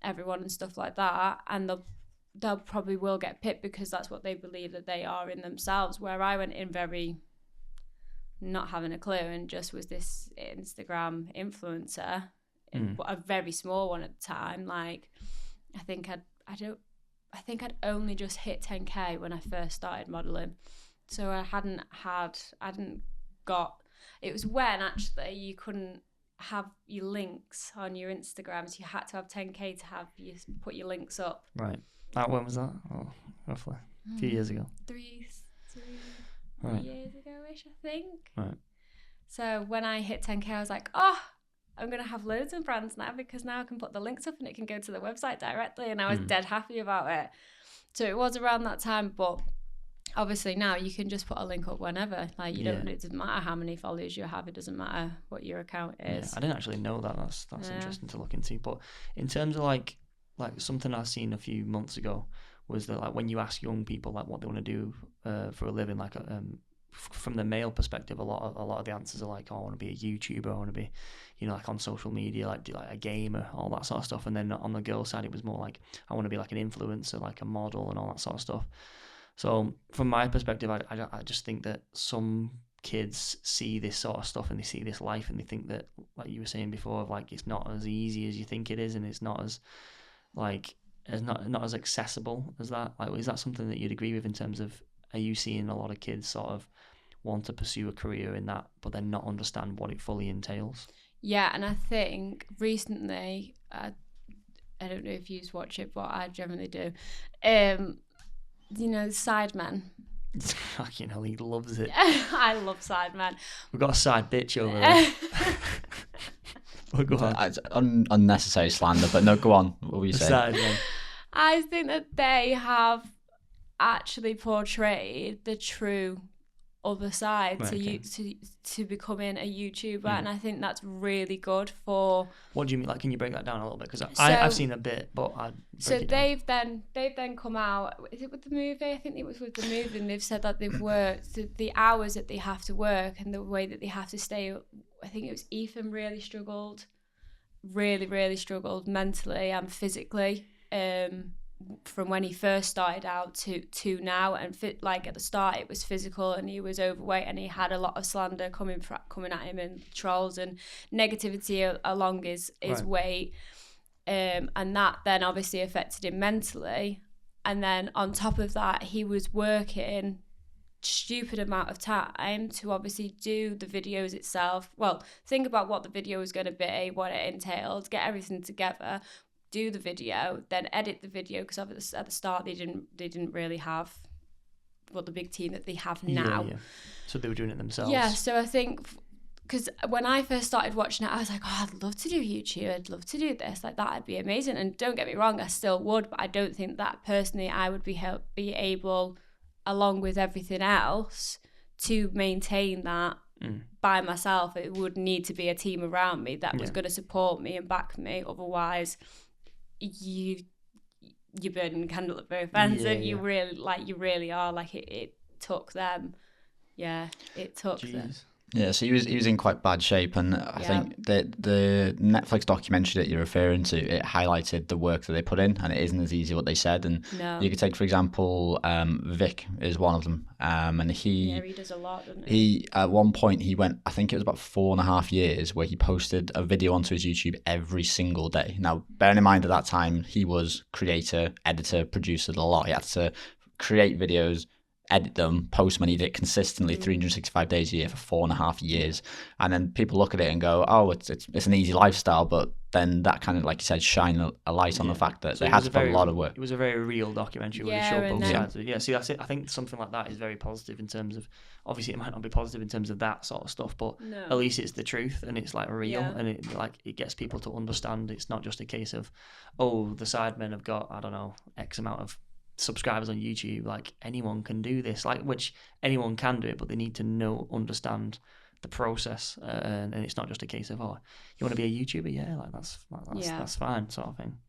everyone and stuff like that. And they'll probably will get picked because that's what they believe that they are in themselves. Where I went in very not having a clue and just was this Instagram influencer, a very small one at the time. Like I think I'd only just hit 10k when I first started modelling, so I hadn't got. It was when actually you couldn't have your links on your Instagram, so you had to have 10k to have you put your links up. Right. When was that? Oh, roughly a few years ago. 3 years ago-ish, I think. Right. So when I hit 10k, I was like, oh, I'm going to have loads of brands now because now I can put the links up and it can go to the website directly, and I was dead happy about it. So it was around that time, but obviously now you can just put a link up whenever. Like it doesn't matter how many followers you have, it doesn't matter what your account is. Yeah, I didn't actually know that. That's interesting to look into. But in terms of like something I seen a few months ago was that like when you ask young people like what they want to do for a living, like from the male perspective, a lot of the answers are like, oh, I want to be a YouTuber, I want to be, like on social media, like a gamer, all that sort of stuff. And then on the girl side, it was more like, I want to be like an influencer, like a model and all that sort of stuff. So from my perspective, I just think that some kids see this sort of stuff and they see this life and they think that, like you were saying before, like it's not as easy as you think it is, and it's not as like not as accessible as that. Like, is that something that you'd agree with in terms of, are you seeing a lot of kids sort of want to pursue a career in that but then not understand what it fully entails? Yeah, and I think recently, I don't know if you watch it, but I generally do, Sidemen. Fucking hell, he loves it. I love Sidemen. We've got a side bitch over there. Well, go on. It's unnecessary slander, but no, go on. What were you saying? I think that they have actually portrayed the true other side to becoming a YouTuber, and I think that's really good for. What do you mean? Like, can you break that down a little bit? Because I've seen a bit, but they've then come out. Is it with the movie? I think it was with the movie, and they've said that they've worked the hours that they have to work and the way that they have to stay. I think it was Ethan really struggled mentally and physically. From when he first started out to now, and like at the start it was physical and he was overweight and he had a lot of slander coming at him and trolls and negativity along his weight, and that then obviously affected him mentally. And then on top of that, he was working stupid amount of time to obviously do the videos itself. Well, think about what the video was going to be, what it entailed, get everything together, do the video, then edit the video, because at the start they didn't really have the big team that they have now. Yeah. So they were doing it themselves. Yeah, so I think, because when I first started watching it, I was like, oh, I'd love to do YouTube, I'd love to do this, like that'd be amazing. And don't get me wrong, I still would, but I don't think that personally I would be able along with everything else, to maintain that by myself, it would need to be a team around me that was going to support me and back me. Otherwise, you're burning the candle at both ends, and you really are. Like it took them. Yeah, it took them. Yeah, so he was in quite bad shape, and I think that the Netflix documentary that you're referring to, it highlighted the work that they put in, and it isn't as easy what they said. And you could take, for example, Vic is one of them, and he does a lot, doesn't he? He at one point he went, I think it was about 4.5 years, where he posted a video onto his YouTube every single day. Now, bearing in mind at that time he was creator, editor, producer, a lot. He had to create videos, edit them, post them, and he did it consistently 365 days a year for 4.5 years. And then people look at it and go, oh, it's an easy lifestyle, but then that kind of, like you said, shine a light on the fact that they had to put a lot of work. It was a very real documentary where they showed both sides. Yeah, see, that's it. I think something like that is very positive in terms of, obviously it might not be positive in terms of that sort of stuff, but at least it's the truth and it's like real, and it gets people to understand. It's not just a case of, oh, the Sidemen have got, I don't know, X amount of subscribers on YouTube. Like, anyone can do this, like, which anyone can do it, but they need to understand the process, and it's not just a case of, oh, you want to be a YouTuber, like that's fine, sort of thing.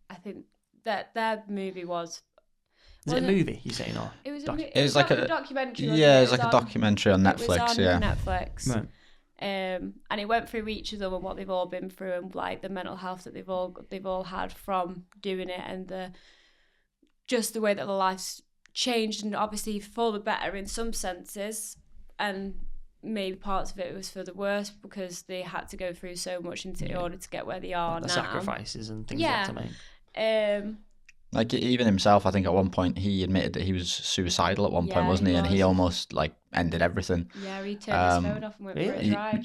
I think that their movie was it a movie you're saying, or it was like a documentary? It was like a documentary on Netflix. It was on Netflix. Right. And it went through each of them and what they've all been through, and like the mental health that they've all had from doing it, and the way that their lives changed, and obviously for the better in some senses, and maybe parts of it was for the worse because they had to go through so much in order to get where they are now. The sacrifices and things they had to make. Like, even himself, I think at one point he admitted that he was suicidal at one point, wasn't he? And he almost like ended everything. Yeah, he turned his phone off and went for a drive.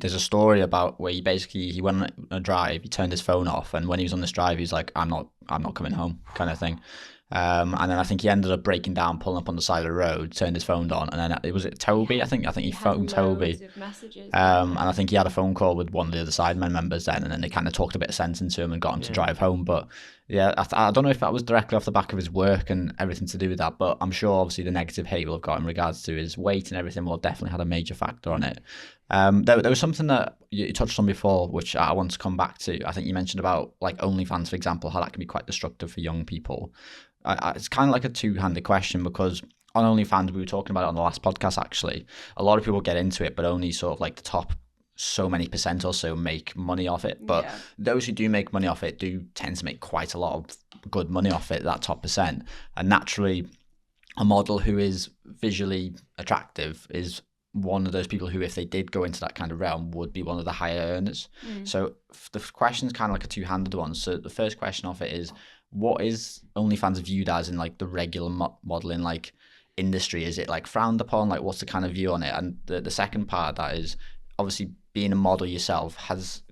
There's a story about where he went on a drive, he turned his phone off, and when he was on this drive, he's like, I'm not coming home, kind of thing. And then I think he ended up breaking down, pulling up on the side of the road, turned his phone on, and then it was Toby. I think he phoned Toby. And I think he had a phone call with one of the other Sidemen members then, and then they kind of talked a bit of sense into him and got him to drive home. But yeah, I don't know if that was directly off the back of his work and everything to do with that, but I'm sure obviously the negative hate will have got in regards to his weight and everything will have definitely had a major factor on it. There was something that you touched on before, which I want to come back to. I think you mentioned about like OnlyFans, for example, how that can be quite destructive for young people. It's kind of like a two-handed question, because on OnlyFans, we were talking about it on the last podcast actually, a lot of people get into it, but only sort of like the top so many percent or so make money off it. But those who do make money off it do tend to make quite a lot of good money off it, that top percent. And naturally, a model who is visually attractive is one of those people who, if they did go into that kind of realm, would be one of the higher earners. So the question is kind of like a two-handed one. So the first question of it is, what is OnlyFans viewed as in like the regular modeling like industry? Is it like frowned upon? Like, what's the kind of view on it? And the second part of that is, obviously being a model yourself, has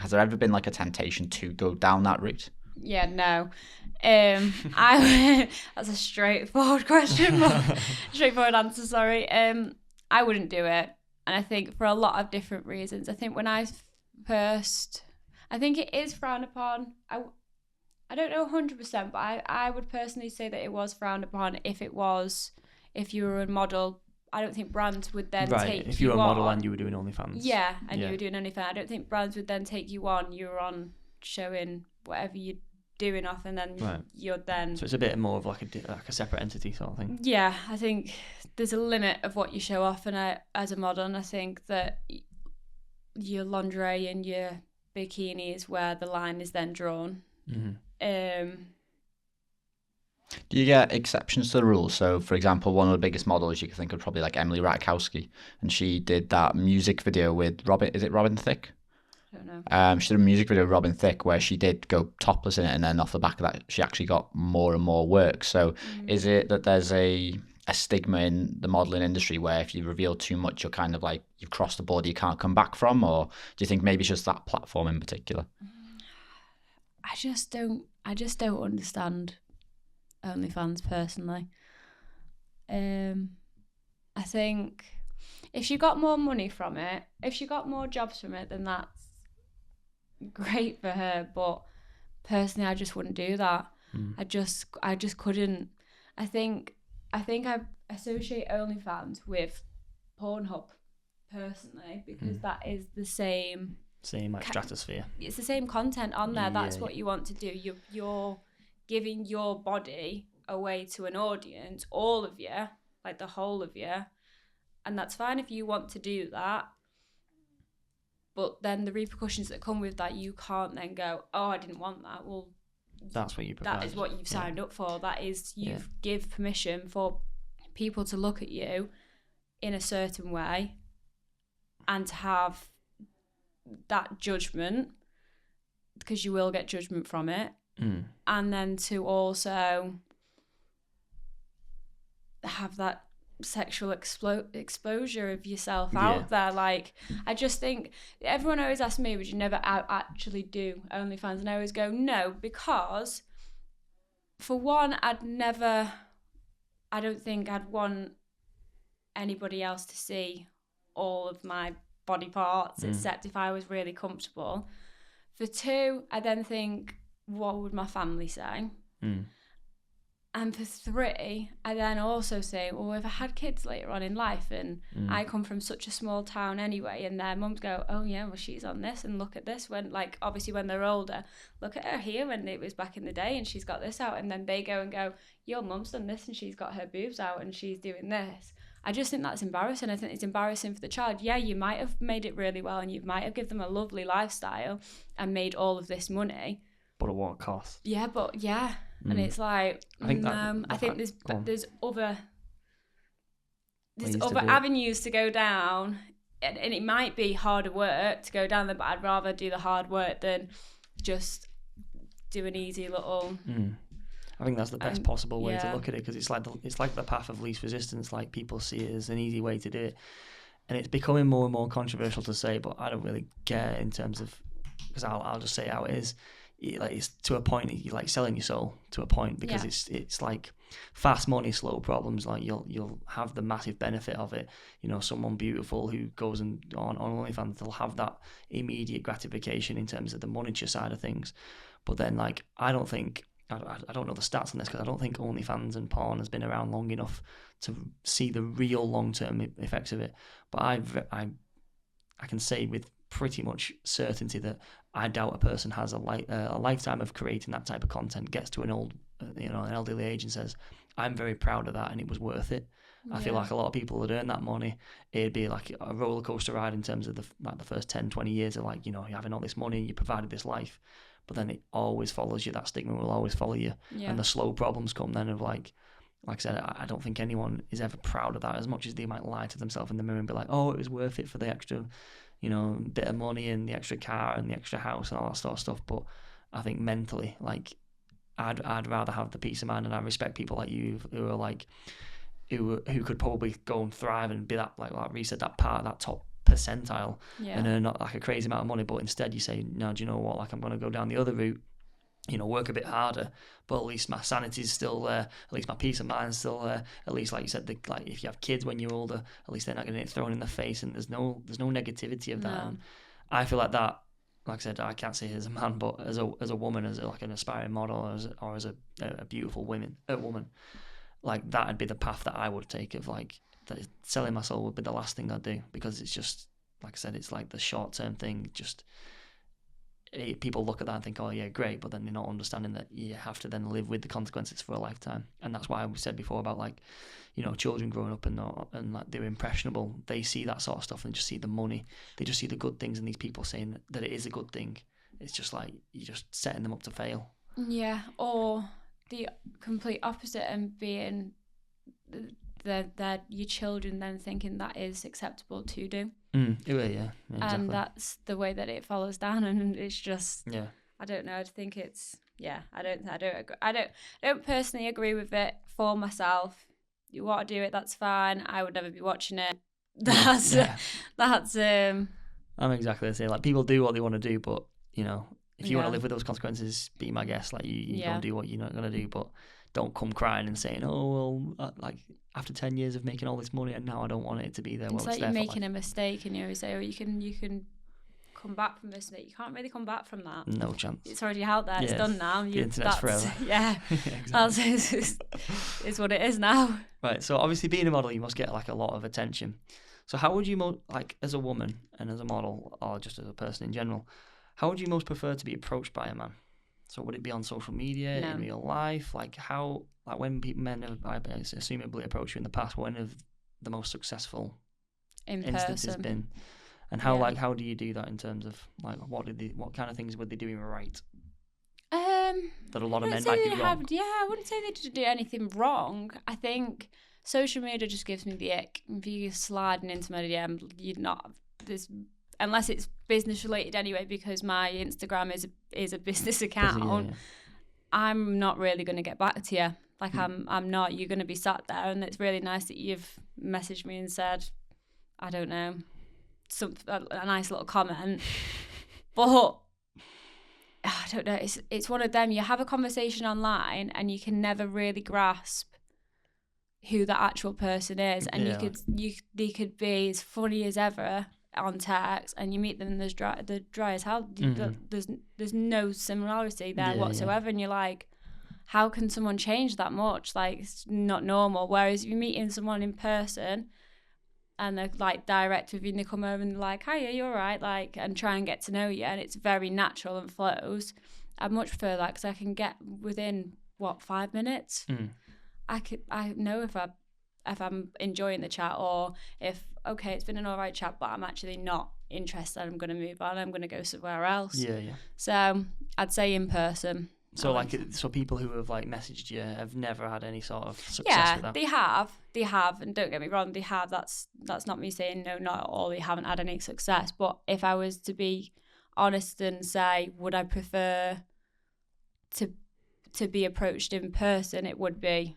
there ever been like a temptation to go down that route? Yeah, no. That's a straightforward question, but straightforward answer, sorry. I wouldn't do it, and I think for a lot of different reasons. I think when I think it is frowned upon. I don't know 100%, but I would personally say that it was frowned upon if you were a model. I don't think brands would then take you on. If you were a model and you were doing OnlyFans. Yeah, and you were doing OnlyFans. I don't think brands would then take you on. You're on showing whatever you're doing off, and then you're then... So it's a bit more of like a separate entity sort of thing. Yeah, I think there's a limit of what you show off, and as a model, and I think that your lingerie and your bikini is where the line is then drawn. Do you get exceptions to the rules? So, for example, one of the biggest models you can think of probably like Emily Ratajkowski, and she did that music video with Robin. Is it Robin Thicke? I don't know. She did a music video with Robin Thicke where she did go topless in it, and then off the back of that, she actually got more and more work. So, is it that there's a stigma in the modeling industry where if you reveal too much, you're kind of like you've crossed the border, you can't come back from, or do you think maybe it's just that platform in particular? I just don't understand OnlyFans personally. I think if she got more money from it, if she got more jobs from it, then that's great for her. But personally, I just wouldn't do that. I just couldn't. I think I associate OnlyFans with Pornhub personally, because that is the same like stratosphere. It's the same content on there. That's what you want to do. You're giving your body away to an audience, all of you, like the whole of you, and that's fine if you want to do that. But then the repercussions that come with that, you can't then go, oh, I didn't want that. Well, that's what you provide. That is what you've signed up for. That is, you've give permission for people to look at you in a certain way and to have that judgment, because you will get judgment from it. And then to also have that sexual exposure of yourself out there. Like, I just think everyone always asks me, would you never actually do OnlyFans? And I always go, no, because for one, I don't think I'd want anybody else to see all of my body parts, except if I was really comfortable. For two, I then think, what would my family say? And for three, I then also say, well, if I had kids later on in life, and I come from such a small town anyway, and their mums go, oh yeah, well, she's on this, and look at this, when, like, obviously when they're older, look at her here when it was back in the day, and she's got this out, and then they go and go, your mum's done this, and she's got her boobs out, and she's doing this. I just think that's embarrassing. I think it's embarrassing for the child. Yeah, you might have made it really well, and you might have given them a lovely lifestyle and made all of this money. But at what cost? Yeah, but yeah. And it's like, I think there's other avenues to go down, and it might be harder work to go down there, but I'd rather do the hard work than just do an easy little. I think that's the best possible way to look at it, because it's like the path of least resistance. Like, people see it as an easy way to do it, and it's becoming more and more controversial to say, but I don't really care in terms of, because I'll just say how it is. It's to a point, you're like selling your soul to a point, because it's like fast money, slow problems. Like, you'll have the massive benefit of it. You know, someone beautiful who goes on OnlyFans, they'll have that immediate gratification in terms of the monetary side of things. But then, like, I don't know the stats on this, because I don't think OnlyFans and porn has been around long enough to see the real long-term effects of it. But I can say with pretty much certainty that I doubt a person has a lifetime of creating that type of content, gets to an elderly age and says, I'm very proud of that and it was worth it. I feel like a lot of people that earn that money, it'd be like a roller coaster ride in terms of the first 10, 20 years of, like, you know, you're having all this money, you provided this life, but then it always follows you. That stigma will always follow you. And the slow problems come then of, like I said, I don't think anyone is ever proud of that, as much as they might lie to themselves in the mirror and be like, oh, it was worth it for the extra, you know, bit of money and the extra car and the extra house and all that sort of stuff. But I think mentally, like, I'd rather have the peace of mind, and I respect people like you who are like, who could probably go and thrive and be that, like Reece said, that part of that top percentile and earn not like a crazy amount of money, but instead you say, no, do you know what, like, I'm going to go down the other route, you know, work a bit harder, but at least my sanity's still there, at least my peace of mind's still there, at least, like you said, like, if you have kids when you're older, at least they're not going to get thrown in the face, and there's no negativity of that. And I feel like that, like I said, I can't say as a man, but as a woman, as like an aspiring model, or as a beautiful woman, like, that'd be the path that I would take, of like, that selling my soul would be the last thing I'd do, because it's just, like I said, it's like the short-term thing. Just people look at that and think, oh yeah, great, but then they're not understanding that you have to then live with the consequences for a lifetime. And that's why we said before about, like, you know, children growing up and like, they're impressionable. They see that sort of stuff and just see the money. They just see the good things in these people saying that it is a good thing. It's just like, you're just setting them up to fail. Yeah, or the complete opposite, and being your children then thinking that is acceptable to do. Yeah, exactly. And that's the way that it follows down, and it's just, I don't know. I think it's, I don't personally agree with it for myself. You want to do it, that's fine. I would never be watching it. I'm exactly the same. Like, people do what they want to do, but, you know, if you want to live with those consequences, be my guest. Like, you go and do what you're not going to do, but don't come crying and saying, oh, well, like, after 10 years of making all this money and now I don't want it to be there. It's like you're making a mistake, and you always say, oh, you can come back from this. You can't really come back from that. No chance. It's already out there. It's done now. The internet's forever. Yeah. Exactly. It's what it is now. Right. So obviously, being a model, you must get like a lot of attention. So how would you like as a woman and as a model, or just as a person in general, how would you most prefer to be approached by a man? So would it be on social media, in real life? Like how, like when men have, I assumably approached you in the past, when have the most successful instances been? And how how do you do that in terms of like what kind of things were they doing right? That a lot of men might do wrong. I wouldn't say they didn't do anything wrong. I think social media just gives me the ick. If you're sliding into my DM, you're not this unless it's business related anyway, because my Instagram is a business account. I'm not really going to get back to you. Like I'm not. You're going to be sat there, and it's really nice that you've messaged me and said, I don't know, a nice little comment, but I don't know. It's one of them. You have a conversation online, and you can never really grasp who the actual person is, and they could be as funny as ever on text, and you meet them and they're dry as hell. There's no similarity there whatsoever, and you're like, how can someone change that much? Like, it's not normal. Whereas if you're meeting someone in person and they're like direct with you and they come over and they're like, hiya, you all right? Like, and try and get to know you, and it's very natural and flows. I much prefer that because I can get within 5 minutes. I know if I'm enjoying the chat, or if it's been an all right chat, but I'm actually not interested. I'm going to move on. I'm going to go somewhere else. Yeah. So I'd say in person. So so people who have like messaged you have never had any sort of success with that? They have, and don't get me wrong, they have. That's not me saying no, not all. They haven't had any success. But if I was to be honest and say, would I prefer to be approached in person? It would be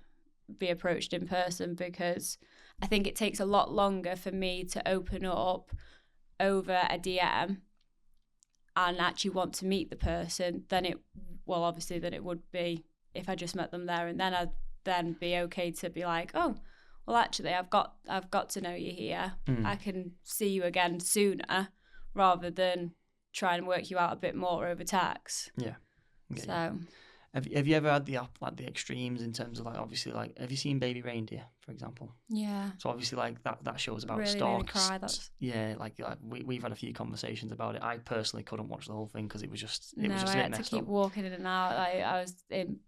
approached in person, because I think it takes a lot longer for me to open up over a DM and actually want to meet the person than it would be if I just met them there and then. I'd then be okay to be like, oh, well, actually, I've got to know you here. I can see you again sooner, rather than try and work you out a bit more over text. Yeah. Okay. So. Have you ever had the extremes in terms of like, obviously, like, have you seen Baby Reindeer, for example? Yeah. So obviously, like that show's about really stalks. Made me cry. Yeah, like we've had a few conversations about it. I personally couldn't watch the whole thing because it was just a bit messed up. I had to keep walking in and out. Like,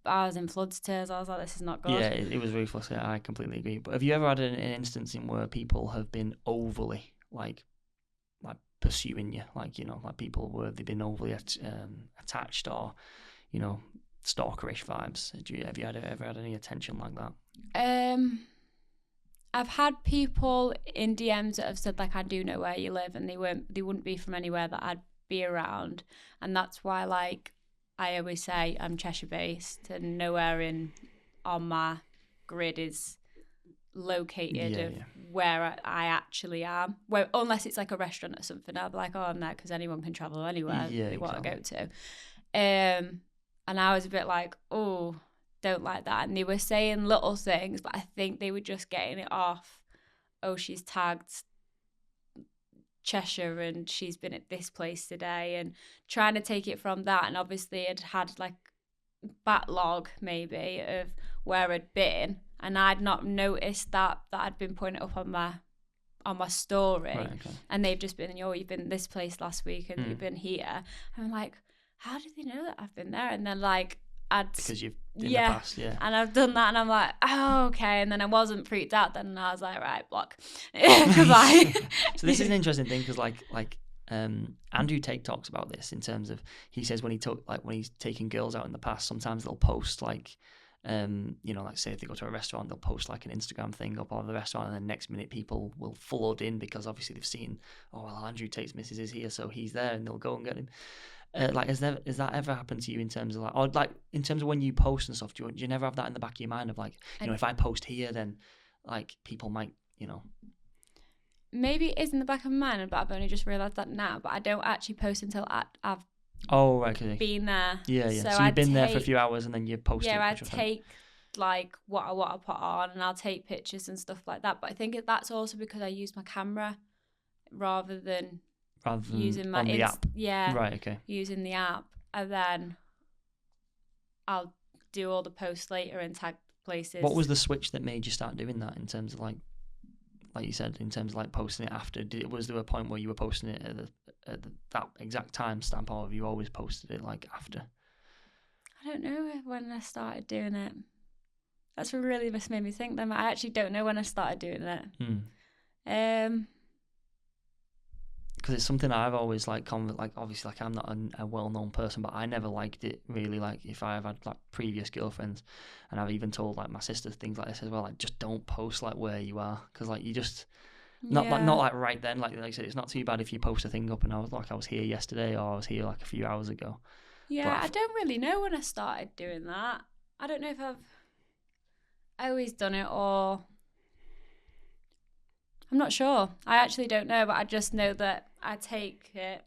I was in floods tears. I was like, this is not good. Yeah, it was ruthless. Yeah, I completely agree. But have you ever had an instance in where people have been overly like pursuing you, like, you know, like people where they've been overly attached, or, you know, stalkerish vibes? Have you ever had any attention like that? I've had people in DMs that have said, like, I do know where you live, and they wouldn't be from anywhere that I'd be around, and that's why, like, I always say I'm Cheshire based, and nowhere on my grid is located where I actually am. Well, unless it's like a restaurant or something, I'll be like, oh, I'm there because anyone can travel anywhere they want to go to. And I was a bit like, oh, don't like that. And they were saying little things, but I think they were just getting it off. Oh, she's tagged Cheshire and she's been at this place today, and trying to take it from that. And obviously it had like backlog maybe of where I'd been, and I'd not noticed that I'd been pointing up on my story. Right, okay. And they've just been, you've been this place last week and you've been here. And I'm like, how did they know that I've been there? And then like because you've in the past, and I've done that, and I'm like, oh, okay. And then I wasn't freaked out then, and I was like, right, block, goodbye. So this is an interesting thing, because like Andrew Tate talks about this in terms of, he says when he's taken girls out in the past, sometimes they'll post like, you know, like say if they go to a restaurant, they'll post like an Instagram thing up of the restaurant, and then next minute people will flood in because obviously they've seen, oh, well, Andrew Tate's missus is here, so he's there, and they'll go and get him. Like, has that ever happened to you in terms of like, or like in terms of when you post and stuff? Do you never have that in the back of your mind of like, you know, if I post here, then like people might, you know? Maybe it is in the back of my mind, but I've only just realised that now. But I don't actually post until I've been there. Yeah. So you've been there for a few hours and then you post it. Yeah, I take like what I put on, and I'll take pictures and stuff like that. But I think that's also because I use my camera rather than rather than using my on the app. Yeah, Right. Okay. using the app, and then I'll do all the posts later and tag places. What was the switch that made you start doing that in terms of like you said, in terms of like posting it after? Was there a point where you were posting it at that exact time stamp, or have you always posted it like after? I don't know when I started doing it. That's what really just made me think. Then I actually don't know when I started doing it. Because it's something I've always like obviously like I'm not a well-known person, but I never liked it really. Like if I've had like previous girlfriends, and I've even told like my sisters things like this as well, like just don't post like where you are, because like you just not like right then, like I said, it's not too bad if you post a thing up and I was here yesterday, or I was here like a few hours ago. Yeah, I don't really know when I started doing that. I don't know if I've always done it, or I'm not sure. I actually don't know, but I just know that I take it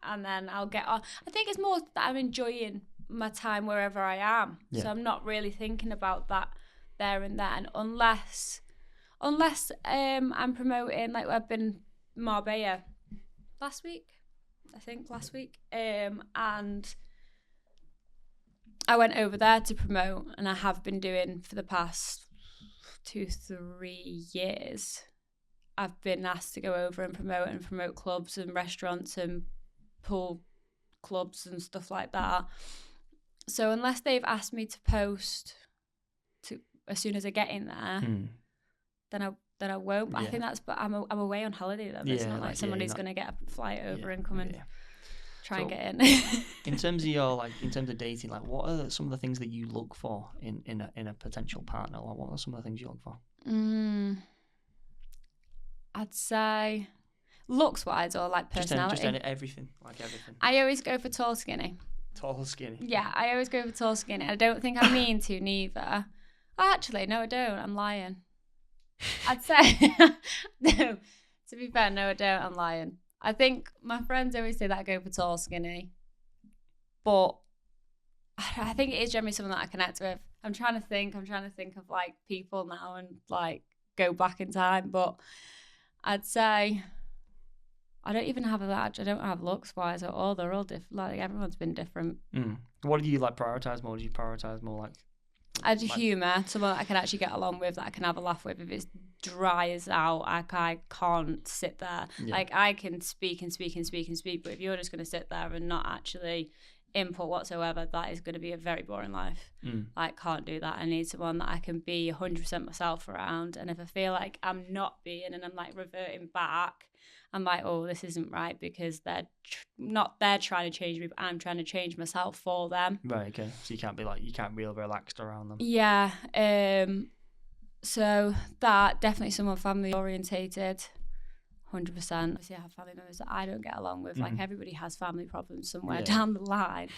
and then I'll get on. I think it's more that I'm enjoying my time wherever I am. Yeah. So I'm not really thinking about that there and then, unless I'm promoting, like I've been Marbella last week, and I went over there to promote, and I have been doing for the past 2-3 years. I've been asked to go over and promote clubs and restaurants and pool clubs and stuff like that. So unless they've asked me to post as soon as I get in there, then I won't. But I think that's. But I'm away on holiday though. It's not like somebody's going to get a flight over and come and try and get in. in terms of dating, like what are some of the things that you look for in a potential partner? Like what are some of the things you look for? I'd say looks wise or like personality. Just everything, like everything. I always go for tall, skinny. Tall, skinny. Yeah, I always go for tall, skinny. I don't think I mean to neither. Oh, actually, no, I don't. I'm lying. I'd say no. To be fair, no, I don't. I'm lying. I think my friends always say that I go for tall, skinny, but I think it is generally someone that I connect with. I'm trying to think of like people now and like go back in time, but I'd say I don't even have that. I don't have looks wise at all. They're all different. Like everyone's been different. What do you like prioritize more? Do you prioritize more like? I do humour, someone that I can actually get along with, that I can have a laugh with. If it's dry as out, I can't sit there. Yeah. Like I can speak, but if you're just going to sit there and not actually input whatsoever, that is going to be a very boring life. I can't do that. I need someone that I can be 100% myself around, and if I feel like I'm not being and I'm like reverting back, I'm like, oh, this isn't right, because they're trying to change me, but I'm trying to change myself for them. Right, okay. So you can't real relaxed around them. Yeah. So that, definitely someone family orientated, 100%. Obviously I have family members that I don't get along with. Like everybody has family problems somewhere down the line.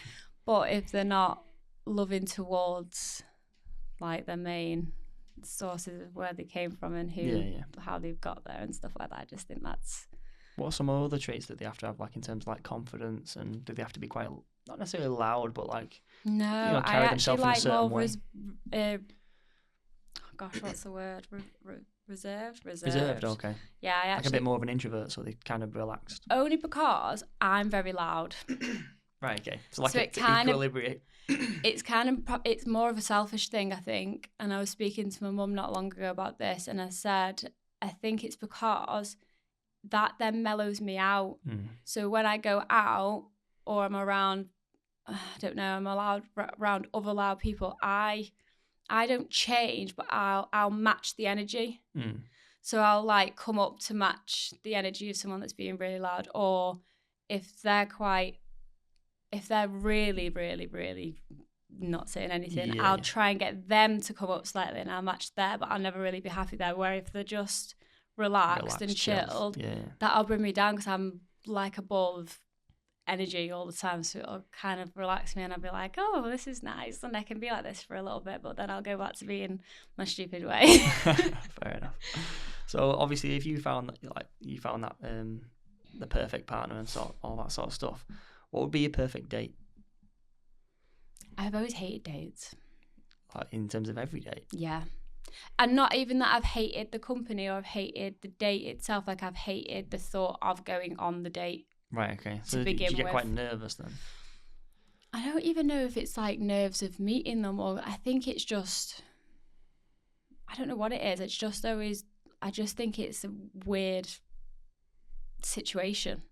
But if they're not loving towards like their main sources of where they came from and how they've got there and stuff like that, I just think that's... What are some other traits that they have to have, like in terms of like confidence, and do they have to be quite, not necessarily loud, but like carry themselves in a certain way? Gosh, what's the word? Reserved. Reserved, okay. Yeah, I actually... Like a bit more of an introvert, so they kind of relaxed. Only because I'm very loud. Right, okay. So like equilibrium. It's more of a selfish thing, I think. And I was speaking to my mum not long ago about this, and I said, I think it's because that then mellows me out. So when I go out or I'm around, I'm around other loud people, I don't change, but I'll match the energy. So I'll like come up to match the energy of someone that's being really loud, or if they're really, really, really not saying anything, I'll try and get them to come up slightly and I'll match there, but I'll never really be happy there. Where if they're just relaxed and chilled, that'll bring me down, because I'm like a ball of energy all the time, so it'll kind of relax me and I'll be like, oh, this is nice, and I can be like this for a little bit, but then I'll go back to being my stupid way. Fair enough. So obviously if you found that the perfect partner and all that sort of stuff, what would be your perfect date? I've always hated dates. Like in terms of every date? Yeah. And not even that I've hated the company or I've hated the date itself. Like, I've hated the thought of going on the date. Right, okay. So To did begin you get with. quite nervous then? I don't even know if it's like nerves of meeting them, or I think it's just, I don't know what it is. It's just always, I just think it's a weird situation.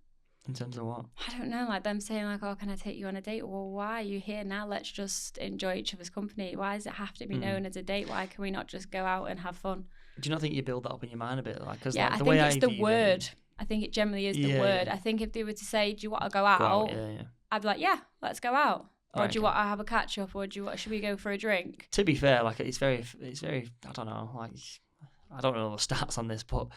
In terms of what? I don't know, like them saying like, oh, can I take you on a date? Well, why are you here now? Let's just enjoy each other's company. Why does it have to be known as a date? Why can we not just go out and have fun? Do you not think you build that up in your mind a bit? Like, cause Yeah, like, I the think way it's I the viewed word. It, I think it generally is the Yeah, word. yeah. I think if they were to say, do you want to go out? go out, yeah. I'd be like, yeah, let's go out. Or Right, do you okay. want to have a catch up? Or should we go for a drink? To be fair, like it's very, I don't know, like I don't know the stats on this, but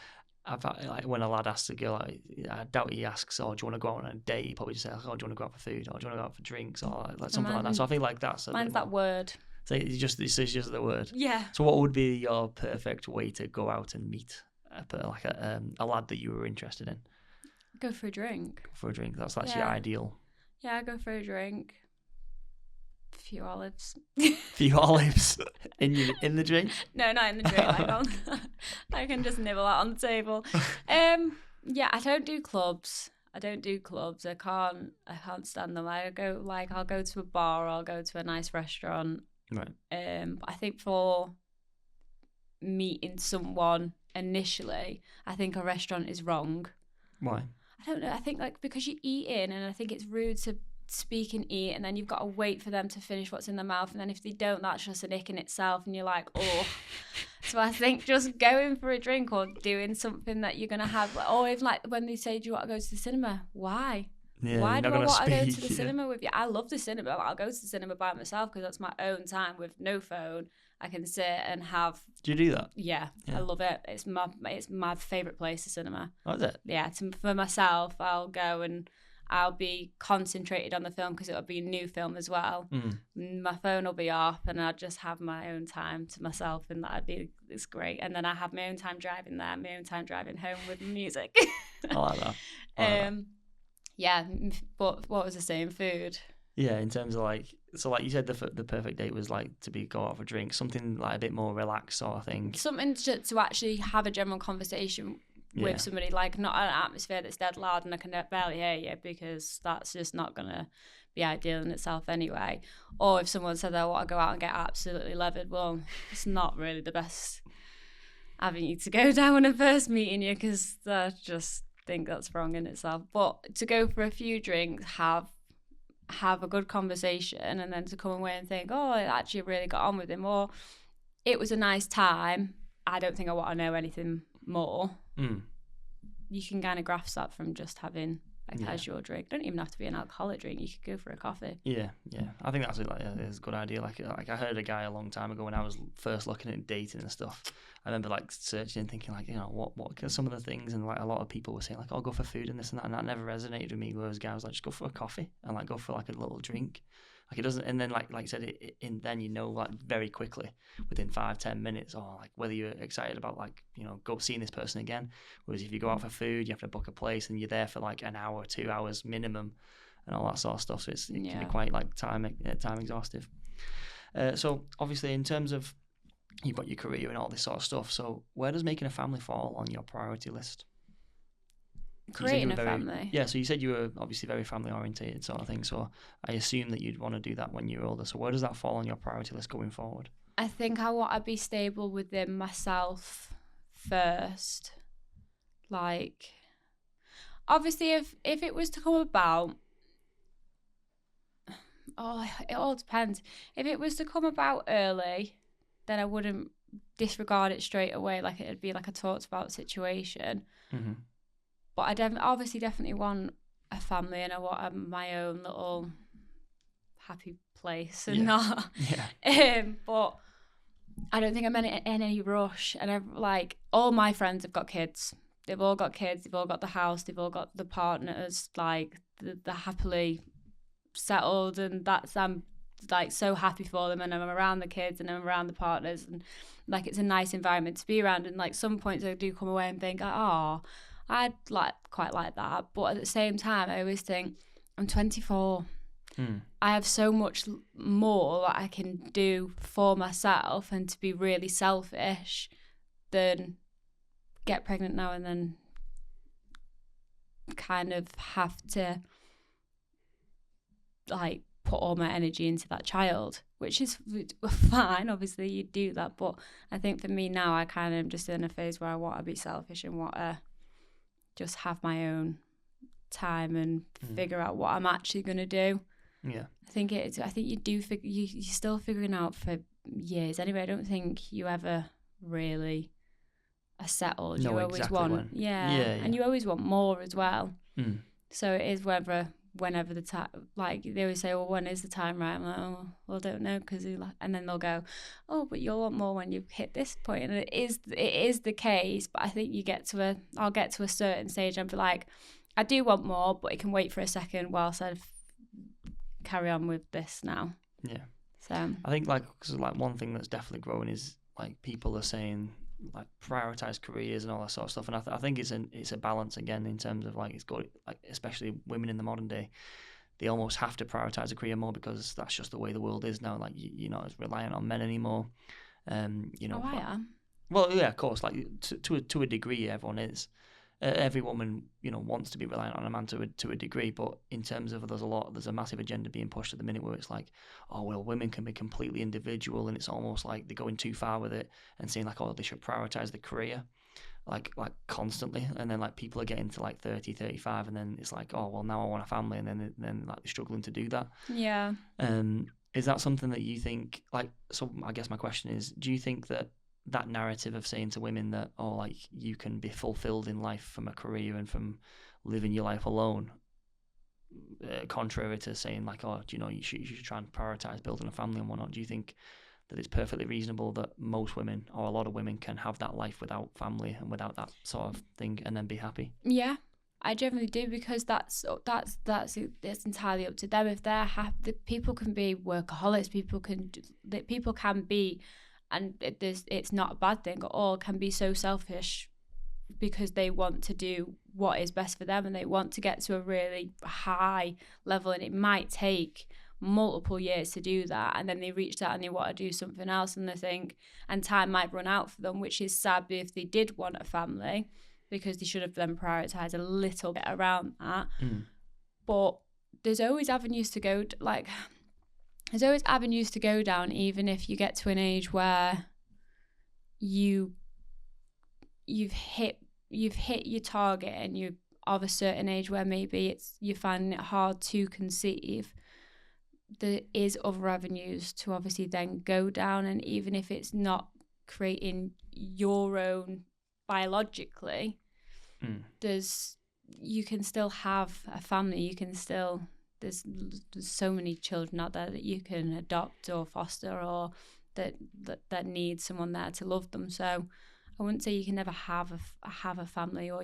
I've like when a lad asks a girl, like, I doubt he asks, "Oh, do you want to go out on a date?" He probably just says, "Oh, do you want to go out for food? Or do you want to go out for drinks? Or like something like that." So I feel like that's a Mine's bit that more. word. So it's just the word. Yeah. So what would be your perfect way to go out and meet a lad that you were interested in Go for a drink. for a drink? That's your Yeah. ideal. Yeah, I go for a drink. A few olives. Few olives in the drink. No, not in the drink. I can just nibble out on the table. Yeah, I don't do clubs. I can't stand them. I'll go to a bar or I'll go to a nice restaurant. Right. But I think for meeting someone initially, I think a restaurant is wrong. Why? I don't know. I think like because you're eating, and I think it's rude to speak and eat, and then you've got to wait for them to finish what's in their mouth, and then if they don't, that's just an ick in itself, and you're like, oh. So I think just going for a drink or doing something that you're gonna have, or even like when they say, do you want to go to the cinema? Why? Yeah, Why you're do not I gonna want to go speak, to the yeah. cinema with you? I love the cinema. I'll go to the cinema by myself because that's my own time with no phone. I can sit and have. Do you do that? Yeah, Yeah. I love it. It's my favorite place, the cinema. Oh, is it? Yeah, for myself, I'll go and I'll be concentrated on the film because it'll be a new film as well. My phone will be off and I'll just have my own time to myself, and it's great. And then I have my own time driving there, my own time driving home with music. I like that. Yeah, but what was I saying? Food. Yeah, in terms of like you said, the perfect date was like to go out for a drink, something like a bit more relaxed sort of thing. Something to actually have a general conversation with somebody, like not an atmosphere that's dead loud and I can barely hear you, because that's just not gonna be ideal in itself anyway. Or if someone said they want to go out and get absolutely levered, well, it's not really the best avenue to go down when I'm first meeting you, because I just think that's wrong in itself. But to go for a few drinks, have a good conversation, and then to come away and think, oh, I actually really got on with him, or it was a nice time, I don't think I want to know anything more. You can kind of grasp that from just having a casual drink. Don't even have to be an alcoholic drink. You could go for a coffee. Yeah. I think that's a good idea. Like I heard a guy a long time ago when I was first looking at dating and stuff. I remember like searching and thinking like, you know, what some of the things, and like a lot of people were saying like, oh, go for food and this and that, and that never resonated with me. Whereas guys like, just go for a coffee and like go for like a little drink. Like it doesn't, and then like I said, then you know like very quickly within 5-10 minutes, or like whether you're excited about like, you know, go seeing this person again. Whereas if you go out for food, you have to book a place and you're there for like an hour, 2 hours minimum, and all that sort of stuff. So it can be quite like time exhaustive. So obviously in terms of you've got your career and all this sort of stuff. So where does making a family fall on your priority list? Creating a family. Yeah, so you said you were obviously very family orientated sort of thing. So I assume that you'd want to do that when you're older. So where does that fall on your priority list going forward? I think I want to be stable within myself first. Like, obviously, if it was to come about, it all depends. If it was to come about early, then I wouldn't disregard it straight away. Like it'd be like a talked about situation. Mm-hmm. But I definitely want a family, and I want my own little happy place and not. Yeah. But I don't think I'm in any rush. And I've like all my friends have got kids. They've all got kids. They've all got the house. They've all got the partners. Like they're happily settled, and I'm like so happy for them. And I'm around the kids and I'm around the partners, and like it's a nice environment to be around. And like some points I do come away and think, oh, I'd quite like that, but at the same time, I always think I'm 24. I have so much more that I can do for myself, and to be really selfish than get pregnant now and then kind of have to like put all my energy into that child, which is fine. Obviously you do that, but I think for me now, I kind of am just in a phase where I want to be selfish and want to just have my own time and figure out what I'm actually going to do. Yeah. I think you do you're still figuring out for years anyway. I don't think you ever really are settled. Know You always exactly want when. yeah, Yeah. and you always want more as well. So it is whenever the time, like they always say, well, when is the time right? I'm like, oh, well, I don't know, because and then they'll go, oh, but you'll want more when you hit this point, and it is the case. But I think I'll get to a certain stage and be like, I do want more, but it can wait for a second whilst I carry on with this now. Yeah. So I think cause one thing that's definitely growing is like people are saying like prioritize careers and all that sort of stuff, and I think it's a balance again in terms of like it's got like especially women in the modern day, they almost have to prioritize a career more because that's just the way the world is now. Like you're not as reliant on men anymore. You know. Oh, I am. Well, yeah, of course. Like to a degree, everyone is. Every woman, wants to be reliant on a man to a degree, but in terms of there's a massive agenda being pushed at the minute where it's like, oh well, women can be completely individual, and it's almost like they're going too far with it and saying like, oh, they should prioritize the career, like constantly, and then like people are getting to like 30, 35, and then it's like, oh well, now I want a family, and then like they're struggling to do that. Yeah. Is that something that you think like? So I guess my question is, do you think that narrative of saying to women that, oh, like you can be fulfilled in life from a career and from living your life alone, contrary to saying like, oh, you should try and prioritize building a family and whatnot, do you think that it's perfectly reasonable that most women or a lot of women can have that life without family and without that sort of thing and then be happy? Yeah, I generally do, because that's entirely up to them. If they're happy, people can be workaholics, people can be, and it's not a bad thing at all, can be so selfish because they want to do what is best for them and they want to get to a really high level, and it might take multiple years to do that, and then they reach that and they want to do something else, and they think, and time might run out for them, which is sad if they did want a family, because they should have then prioritised a little bit around that. But there's always avenues to go, there's always avenues to go down, even if you get to an age where you've hit your target and you're of a certain age where maybe you're finding it hard to conceive. There is other avenues to obviously then go down, and even if it's not creating your own biologically, you can still have a family. You can still there's so many children out there that you can adopt or foster, or that need someone there to love them. So I wouldn't say you can never have a family, or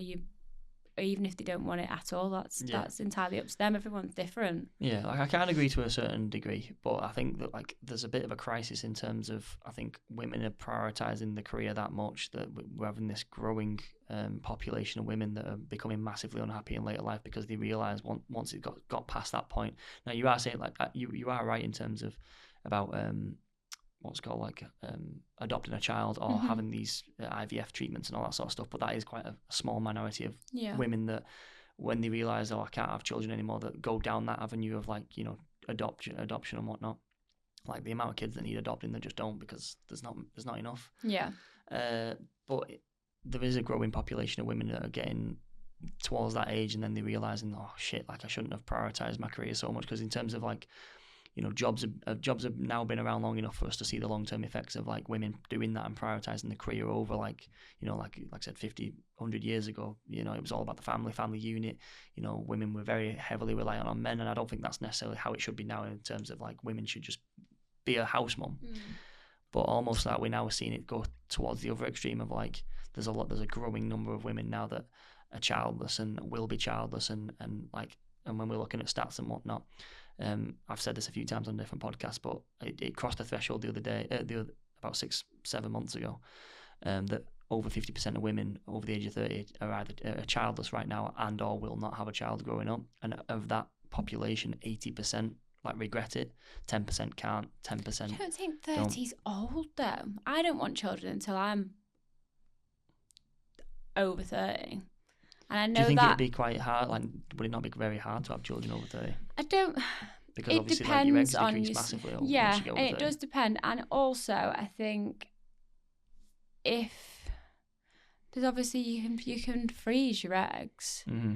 even if they don't want it at all. That's entirely up to them. Everyone's different. Yeah, like I can agree to a certain degree, but I think that like there's a bit of a crisis in terms of, I think women are prioritizing the career that much that we're having this growing population of women that are becoming massively unhappy in later life because they realize once it got past that point. Now you are saying like you are right in terms of about what's called like adopting a child or having these IVF treatments and all that sort of stuff, but that is quite a small minority of women that when they realise, oh, I can't have children anymore, that go down that avenue of like, adoption and whatnot. Like the amount of kids that need adopting that just don't, because there's not enough. Yeah. But there is a growing population of women that are getting towards that age, and then they're realising, oh shit, like I shouldn't have prioritised my career so much, because in terms of like, jobs have now been around long enough for us to see the long-term effects of like women doing that and prioritizing the career over like I said 50, 100 years ago, it was all about the family unit. Women were very heavily reliant on men, and I don't think that's necessarily how it should be now in terms of like women should just be a house mom. But almost like we're now seeing it go towards the other extreme of like there's a growing number of women now that are childless and will be childless, and when we're looking at stats and whatnot, I've said this a few times on different podcasts, but it crossed the threshold the other day, about 6-7 months ago, that over 50% of women over the age of 30 are either childless right now and or will not have a child growing up, and of that population, 80%, like regret it. 10% can't. 10%. I don't think 30's old though. I don't want children until I'm over 30. And I know Do you think that it'd be quite hard? Like, would it not be very hard to have children over 30? I don't. Because it obviously, depends like, your eggs on decrease your massively. Yeah, once you get over and 30. it does depend. And also, I think if there's obviously you can freeze your eggs. Mm-hmm.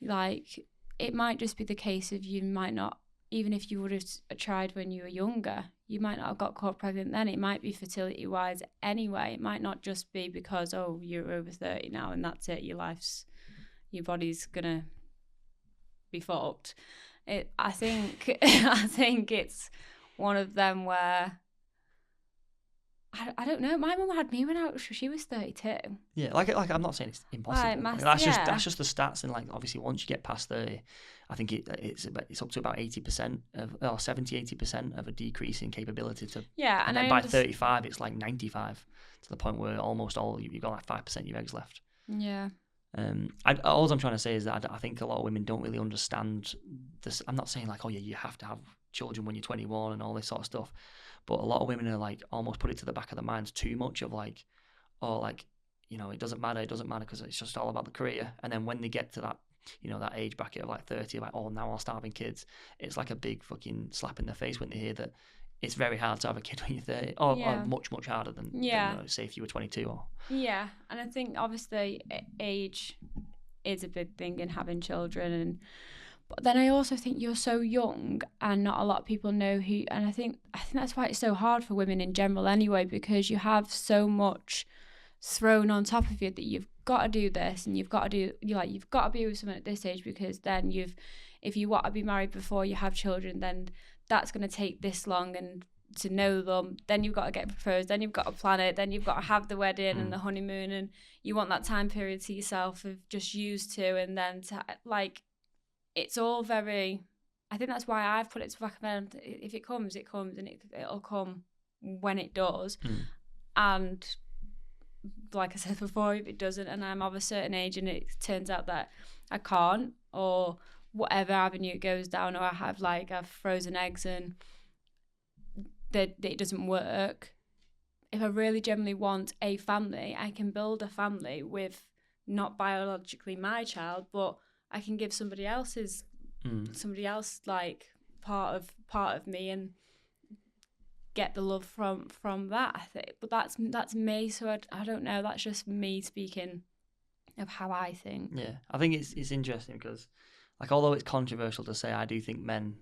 Like it might just be the case of you might not, even if you would have tried when you were younger, you might not have got caught pregnant then. It might be fertility wise anyway. It might not just be because you're over 30 now and that's it. Your body's gonna be fucked. I think it's one of them where I don't know. My mum had me when she was 32. Yeah, like I'm not saying it's impossible. Right, that's just the stats, and like obviously once you get past 30, I think it's up to about 80% or 70-80% of a decrease in capability to. Yeah, and then by 35 it's like 95 to the point where almost all you've got like 5% of your eggs left. Yeah. All I'm trying to say is that I think a lot of women don't really understand this. I'm not saying like, oh yeah, you have to have children when you're 21 and all this sort of stuff, but a lot of women are like almost put it to the back of their minds too much of like, oh, like, you know, it doesn't matter because it's just all about the career. And then when they get to that, you know, that age bracket of like 30, like, oh, now I'll start having kids. It's like a big fucking slap in the face when they hear that it's very hard to have a kid when you're 30, or much, much harder than say if you were 22 or. Yeah, and I think obviously age is a big thing in having children, but then I also think you're so young and not a lot of people know who, and I think that's why it's so hard for women in general anyway, because you have so much thrown on top of you that you've got to do this and you've got to be with someone at this age, because then if you want to be married before you have children, then that's going to take this long and to know them, then you've got to get proposed, then you've got to plan it, then you've got to have the wedding and the honeymoon, and you want that time period to yourself of just used to, and then to like, it's all very, I think that's why I've put it to back of my mind. If it comes, it comes, and it'll come when it does. And like I said before, if it doesn't and I'm of a certain age and it turns out that I can't, or whatever avenue it goes down, or I've frozen eggs and that it doesn't work, if I really genuinely want a family, I can build a family with not biologically my child, but I can give somebody else like part of me and get the love from that, I think. But that's me, so I don't know, that's just me speaking of how I think. Yeah, I think it's interesting because, like, although it's controversial to say, I do think men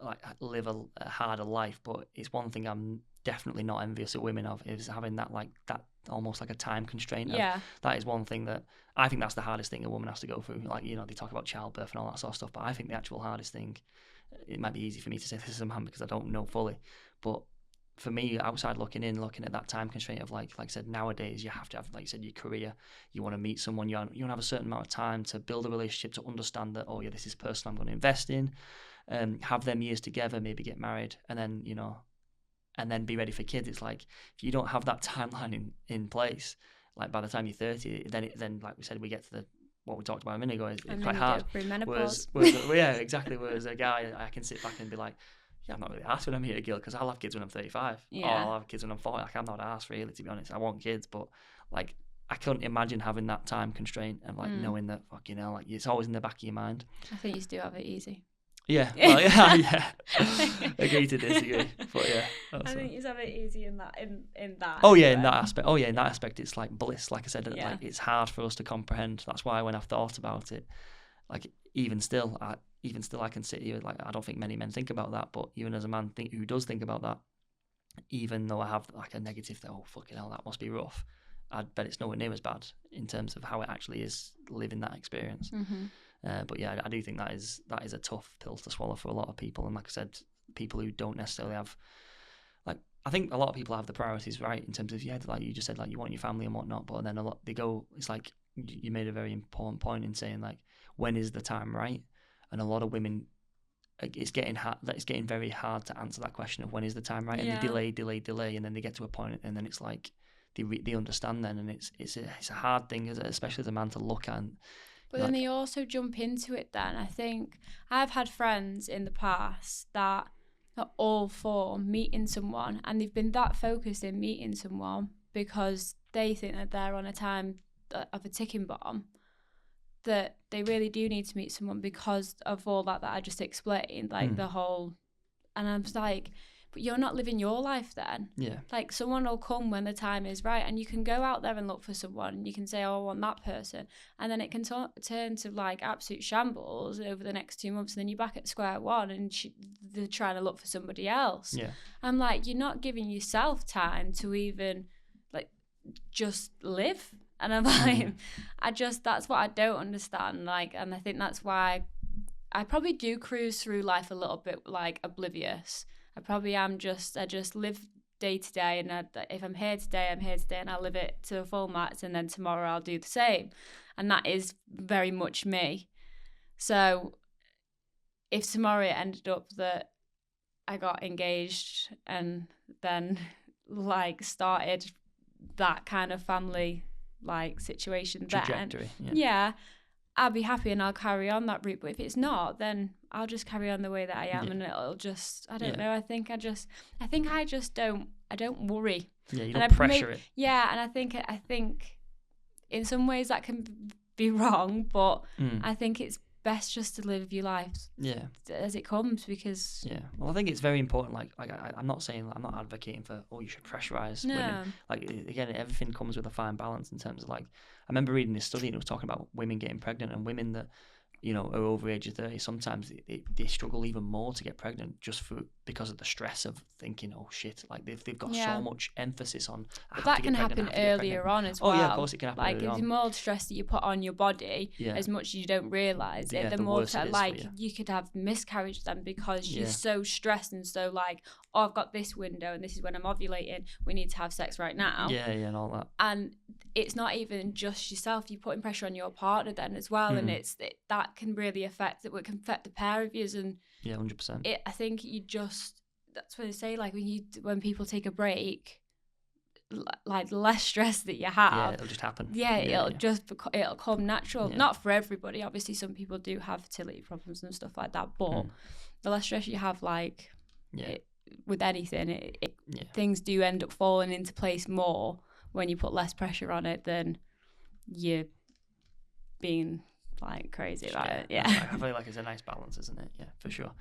like live a harder life, but it's one thing I'm definitely not envious of women of, is having that almost like a time constraint. Yeah, that is one thing that I think that's the hardest thing a woman has to go through. Like, you know, they talk about childbirth and all that sort of stuff, but I think the actual hardest thing, it might be easy for me to say this as a man because I don't know fully, but for me, outside looking at that time constraint of like I said, nowadays you have to have, like you said, your career. You want to meet someone, you want to have a certain amount of time to build a relationship, to understand that, oh yeah, this is a person I'm going to invest in, have them years together, maybe get married, and then, you know, and then be ready for kids. It's like, if you don't have that timeline in place, like by the time you're 30, then like we said, we get to what we talked about a minute ago, it's quite hard. Whereas, yeah, exactly. Whereas a guy, I can sit back and be like, yeah, I'm not really arsed when I meet a girl because I'll have kids when I'm 35. Yeah. Or I'll have kids when I'm 40. Like, I'm not arsed really, to be honest. I want kids, but like, I couldn't imagine having that time constraint and like knowing that, fucking hell, like, it's always in the back of your mind. I think you do have it easy. Yeah, well, yeah. Agree to disagree, but yeah. I think you have it easy in that. Oh yeah, in that aspect. Oh yeah, in that aspect, it's like bliss. Like I said, yeah. Like, it's hard for us to comprehend. That's why when I've thought about it, like even still, I can sit here, like, I don't think many men think about that. But even as a man who does think about that, even though I have like a negative, oh fucking hell, that must be rough, I bet it's nowhere near as bad in terms of how it actually is living that experience. Mm-hmm. But yeah, I do think that is a tough pill to swallow for a lot of people. And like I said, people who don't necessarily have, like, I think a lot of people have the priorities right in terms of, yeah, like you just said, like, you want your family and whatnot, but then it's like, you made a very important point in saying, like, when is the time right? And a lot of women, it's getting very hard to answer that question of when is the time right, and they delay, and then they get to a point, and then it's like they understand then, and it's a hard thing, especially as a man, to look at. And But then they also jump into it then. I think I've had friends in the past that are all for meeting someone, and they've been that focused in meeting someone because they think that they're on a time of a ticking bomb, that they really do need to meet someone because of all that I just explained, like the whole, and I'm just like, but you're not living your life then. Yeah. Like someone will come when the time is right, and you can go out there and look for someone, and you can say, oh, I want that person, and then it can turn to like absolute shambles over the next 2 months, and then you're back at square one, and they're trying to look for somebody else. Yeah. I'm like, you're not giving yourself time to even like just live. And I'm like, that's what I don't understand. Like, and I think that's why I probably do cruise through life a little bit like oblivious. I probably am I just live day to day, and if I'm here today, I'm here today, and I'll live it to the full max, and then tomorrow I'll do the same. And that is very much me. So if tomorrow it ended up that I got engaged and then like started that kind of family like situation trajectory, then, yeah, I'll be happy and I'll carry on that route. But if it's not, then I'll just carry on the way that I am, and it'll just, I don't know. I think I just don't worry. Yeah, you don't pressure it. Yeah, and I think in some ways that can be wrong, but I think it's best just to live your life as it comes, because well, I think it's very important. Like I'm not saying, I'm not advocating for you should pressurize women. Like again, everything comes with a fine balance in terms of like, I remember reading this study and it was talking about women getting pregnant, and women that are over the age of 30, sometimes they struggle even more to get pregnant just because of the stress of thinking, oh shit, like they've got so much emphasis on. But that can happen earlier on as well. Oh yeah, of course it can happen like earlier on. The more stress that you put on your body, as much as you don't realise it, the more like you could have miscarriage then, because you're so stressed and so like, oh, I've got this window and this is when I'm ovulating, we need to have sex right now. Yeah, and all that. And it's not even just yourself, you're putting pressure on your partner then as well, and that can really affect it. It can affect the pair of yous, and 100%. I think that's what they say, like when people take a break, like the less stress that you have, it'll just happen. It'll come natural. Not for everybody, obviously some people do have fertility problems and stuff like that, but the less stress you have, like with anything, things do end up falling into place more when you put less pressure on it than you're being like crazy about it. I feel like it's a nice balance, isn't it? Yeah, for sure.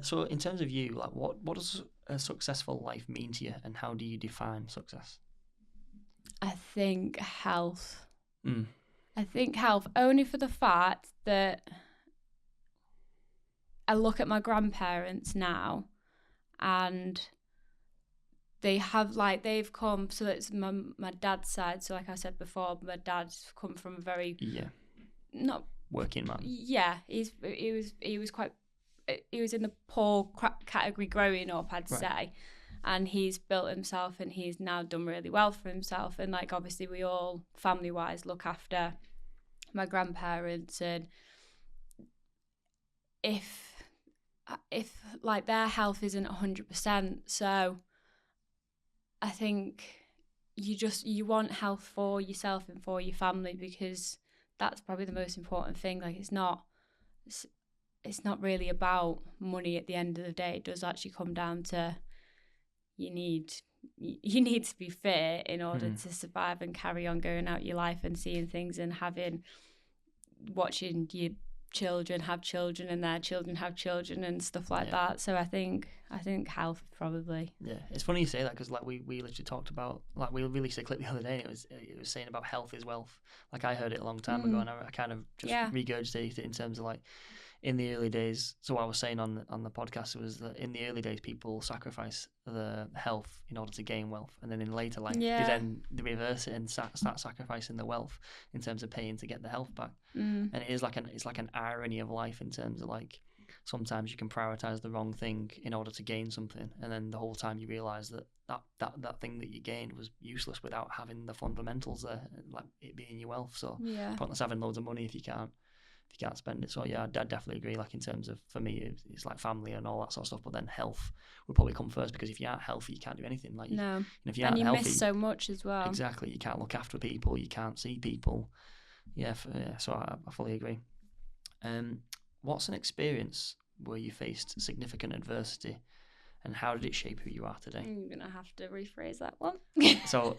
So in terms of you, like what does a successful life mean to you, and how do you define success? I think health. I think health, only for the fact that I look at my grandparents now, and they've come, so it's my dad's side, so like I said before, my dad's come from a very not working man. Yeah, he was in the poor category growing up, I'd say, and he's built himself, and he's now done really well for himself. And like obviously we all family wise look after my grandparents, and if like their health isn't 100%, so I think you want health for yourself and for your family, because that's probably the most important thing. Like it's not really about money at the end of the day. It does actually come down to you need to be fit in order to survive and carry on going out your life and seeing things, and watching your children have children and their children have children and stuff like that. So I think health probably. Yeah, it's funny you say that, because like we literally talked about, like we released a clip the other day, and it was saying about health is wealth. Like I heard it a long time ago, and I kind of just regurgitated it in terms of like, in the early days, so what I was saying on the podcast was that in the early days people sacrifice the health in order to gain wealth, and then in later life they reverse it and start sacrificing the wealth in terms of paying to get the health back. And it's like an irony of life, in terms of like sometimes you can prioritize the wrong thing in order to gain something, and then the whole time you realize that thing that you gained was useless without having the fundamentals there, like it being your wealth. So pointless having loads of money if you can't spend it. So yeah, I definitely agree. Like in terms of, for me, it's like family and all that sort of stuff, but then health would probably come first, because if you aren't healthy, you can't do anything. Like if you aren't healthy, miss so much as well. Exactly, you can't look after people, you can't see people. So I fully agree. What's an experience where you faced significant adversity, and how did it shape who you are today? I'm going to have to rephrase that one. So,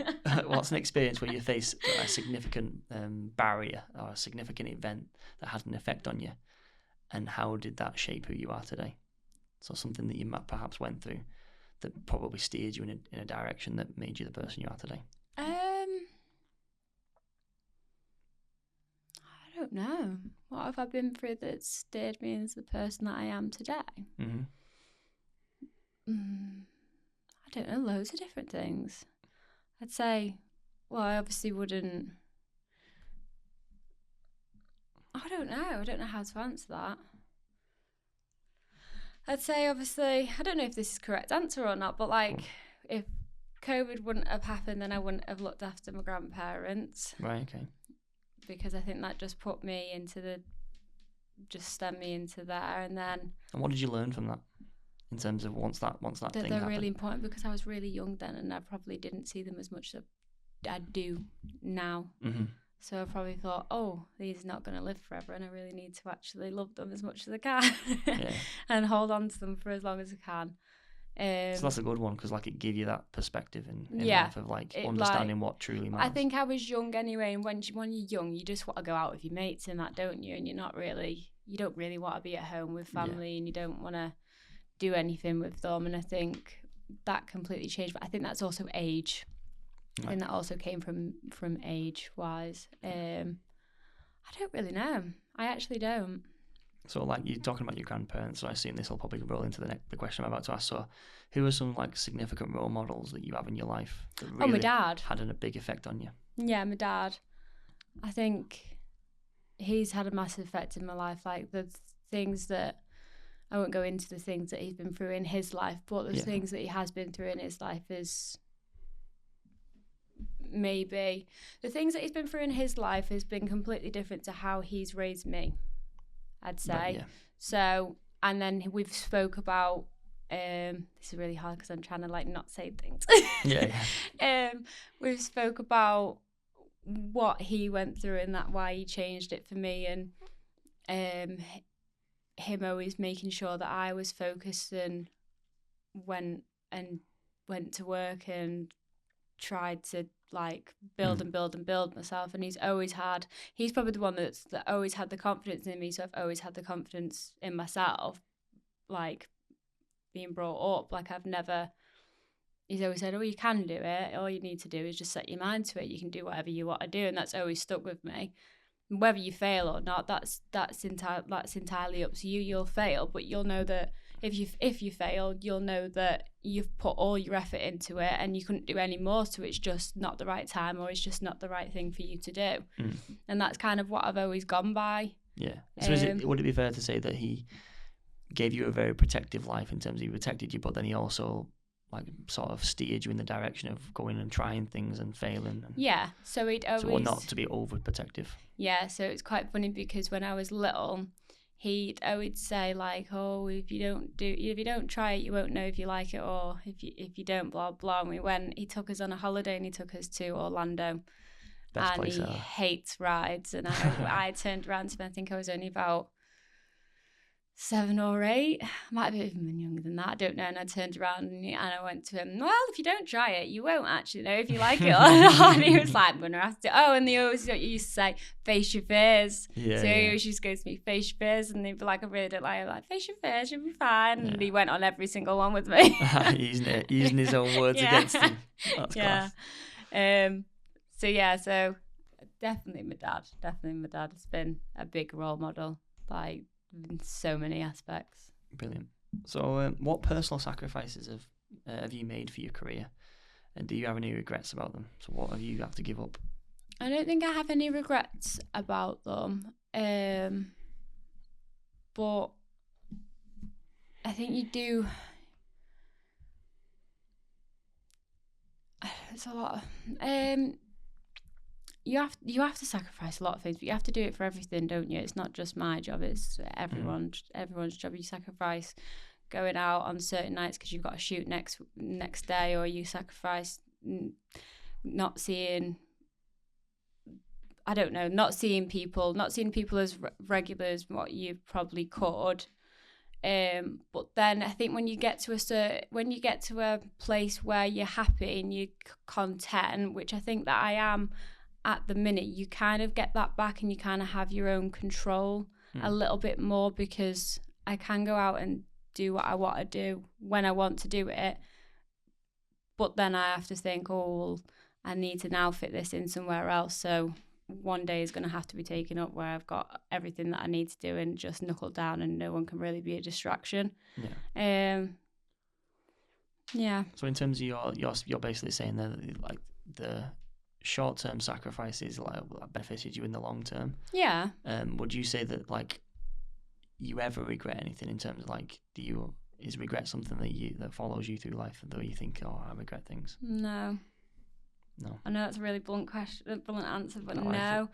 what's an experience where you face a significant barrier or a significant event that had an effect on you, and how did that shape who you are today? So, something that you perhaps went through that probably steered you in a direction that made you the person you are today. I don't know. What have I been through that steered me as the person that I am today? Mm-hmm. I don't know, loads of different things. I'd say, well, I obviously wouldn't. I don't know how to answer that. I'd say, obviously, I don't know if this is the correct answer or not, but like, if COVID wouldn't have happened, then I wouldn't have looked after my grandparents. Right, okay. Because I think that just put me just stemmed me into there. And then. And what did you learn from that? In terms of once that thing happened? They're really important, because I was really young then, and I probably didn't see them as much as I do now. Mm-hmm. So I probably thought, oh, these are not going to live forever, and I really need to actually love them as much as I can and hold on to them for as long as I can. So that's a good one, because like it gave you that perspective in life of like understanding what truly matters. I think I was young anyway, and when you're young, you just want to go out with your mates and that, don't you? And you don't really want to be at home with family, and you don't want to do anything with them. And I think that completely changed, but I think that's also age. Right. I think that also came from age wise. I don't really know. I actually don't. So like you're talking about your grandparents, so I assume this will probably roll into the question I'm about to ask. So who are some like significant role models that you have in your life that really my dad had a big effect on you? Yeah, my dad. I think he's had a massive effect in my life. Like the things that, I won't go into the things that he's been through in his life, but the things that he has been through in his life is maybe the things that he's been through in his life has been completely different to how he's raised me, I'd say. Right, yeah. So, and then we've spoke about, this is really hard because I'm trying to like not say things. We've spoke about what he went through and that why he changed it for me, and him always making sure that I was focused and went to work and tried to like build and build myself. And he's probably the one that always had the confidence in me. So I've always had the confidence in myself, like being brought up. Like he's always said, oh, you can do it. All you need to do is just set your mind to it. You can do whatever you want to do. And that's always stuck with me. Whether you fail or not, that's entirely up to you. You'll fail, but you'll know that if you fail, you'll know that you've put all your effort into it and you couldn't do any more. So it's just not the right time, or it's just not the right thing for you to do. And that's kind of what I've always gone by. Yeah. So would it be fair to say that he gave you a very protective life in terms of he protected you, but then he also like sort of steered you in the direction of going and trying things and failing? And so he'd always... So not to be overprotective. Yeah, so it's quite funny because when I was little, he'd always say like, oh, if you don't try it, you won't know if you like it, or if you don't, blah blah. And he took us on a holiday and he took us to Orlando. Best and place he ever. Hates rides, and I turned around to him. I think I was only about 7 or 8, might have even been younger than that, I don't know. And I turned around and I went to him, well, if you don't try it, you won't actually know if you like it or not. And he was like, I'm going to have to. Oh, and they always used to say, face your fears. He always used to go to me, face your fears. And they'd be like, I really don't like it. I'm like, face your fears, you'll be fine. And he went on every single one with me. using his own words against him. That's class. So definitely my dad has been a big role model, like, in so many aspects. Brilliant. So what personal sacrifices have you made for your career, and do you have any regrets about them? So what have you had to give up? I don't think I have any regrets about them, but I think you do. It's a lot of, you have to sacrifice a lot of things, but you have to do it for everything, don't you? It's not just my job; it's everyone's job. You sacrifice going out on certain nights because you've got to shoot next day, or you sacrifice not seeing I don't know, not seeing people as regular as what you probably could. But then I think when you get to a place where you're happy and you're content, which I think that I am at the minute, you kind of get that back and you kind of have your own control a little bit more, because I can go out and do what I want to do when I want to do it. But then I have to think, oh, well, I need to now fit this in somewhere else. So one day is going to have to be taken up where I've got everything that I need to do and just knuckle down and no one can really be a distraction. Yeah. Yeah. So in terms of you're basically saying that like the short-term sacrifices like benefited you in the long term. Yeah. Would you say that like you ever regret anything in terms of like is regret something that follows you through life, though you think, oh, I regret things? No. I know that's a really blunt answer, but no.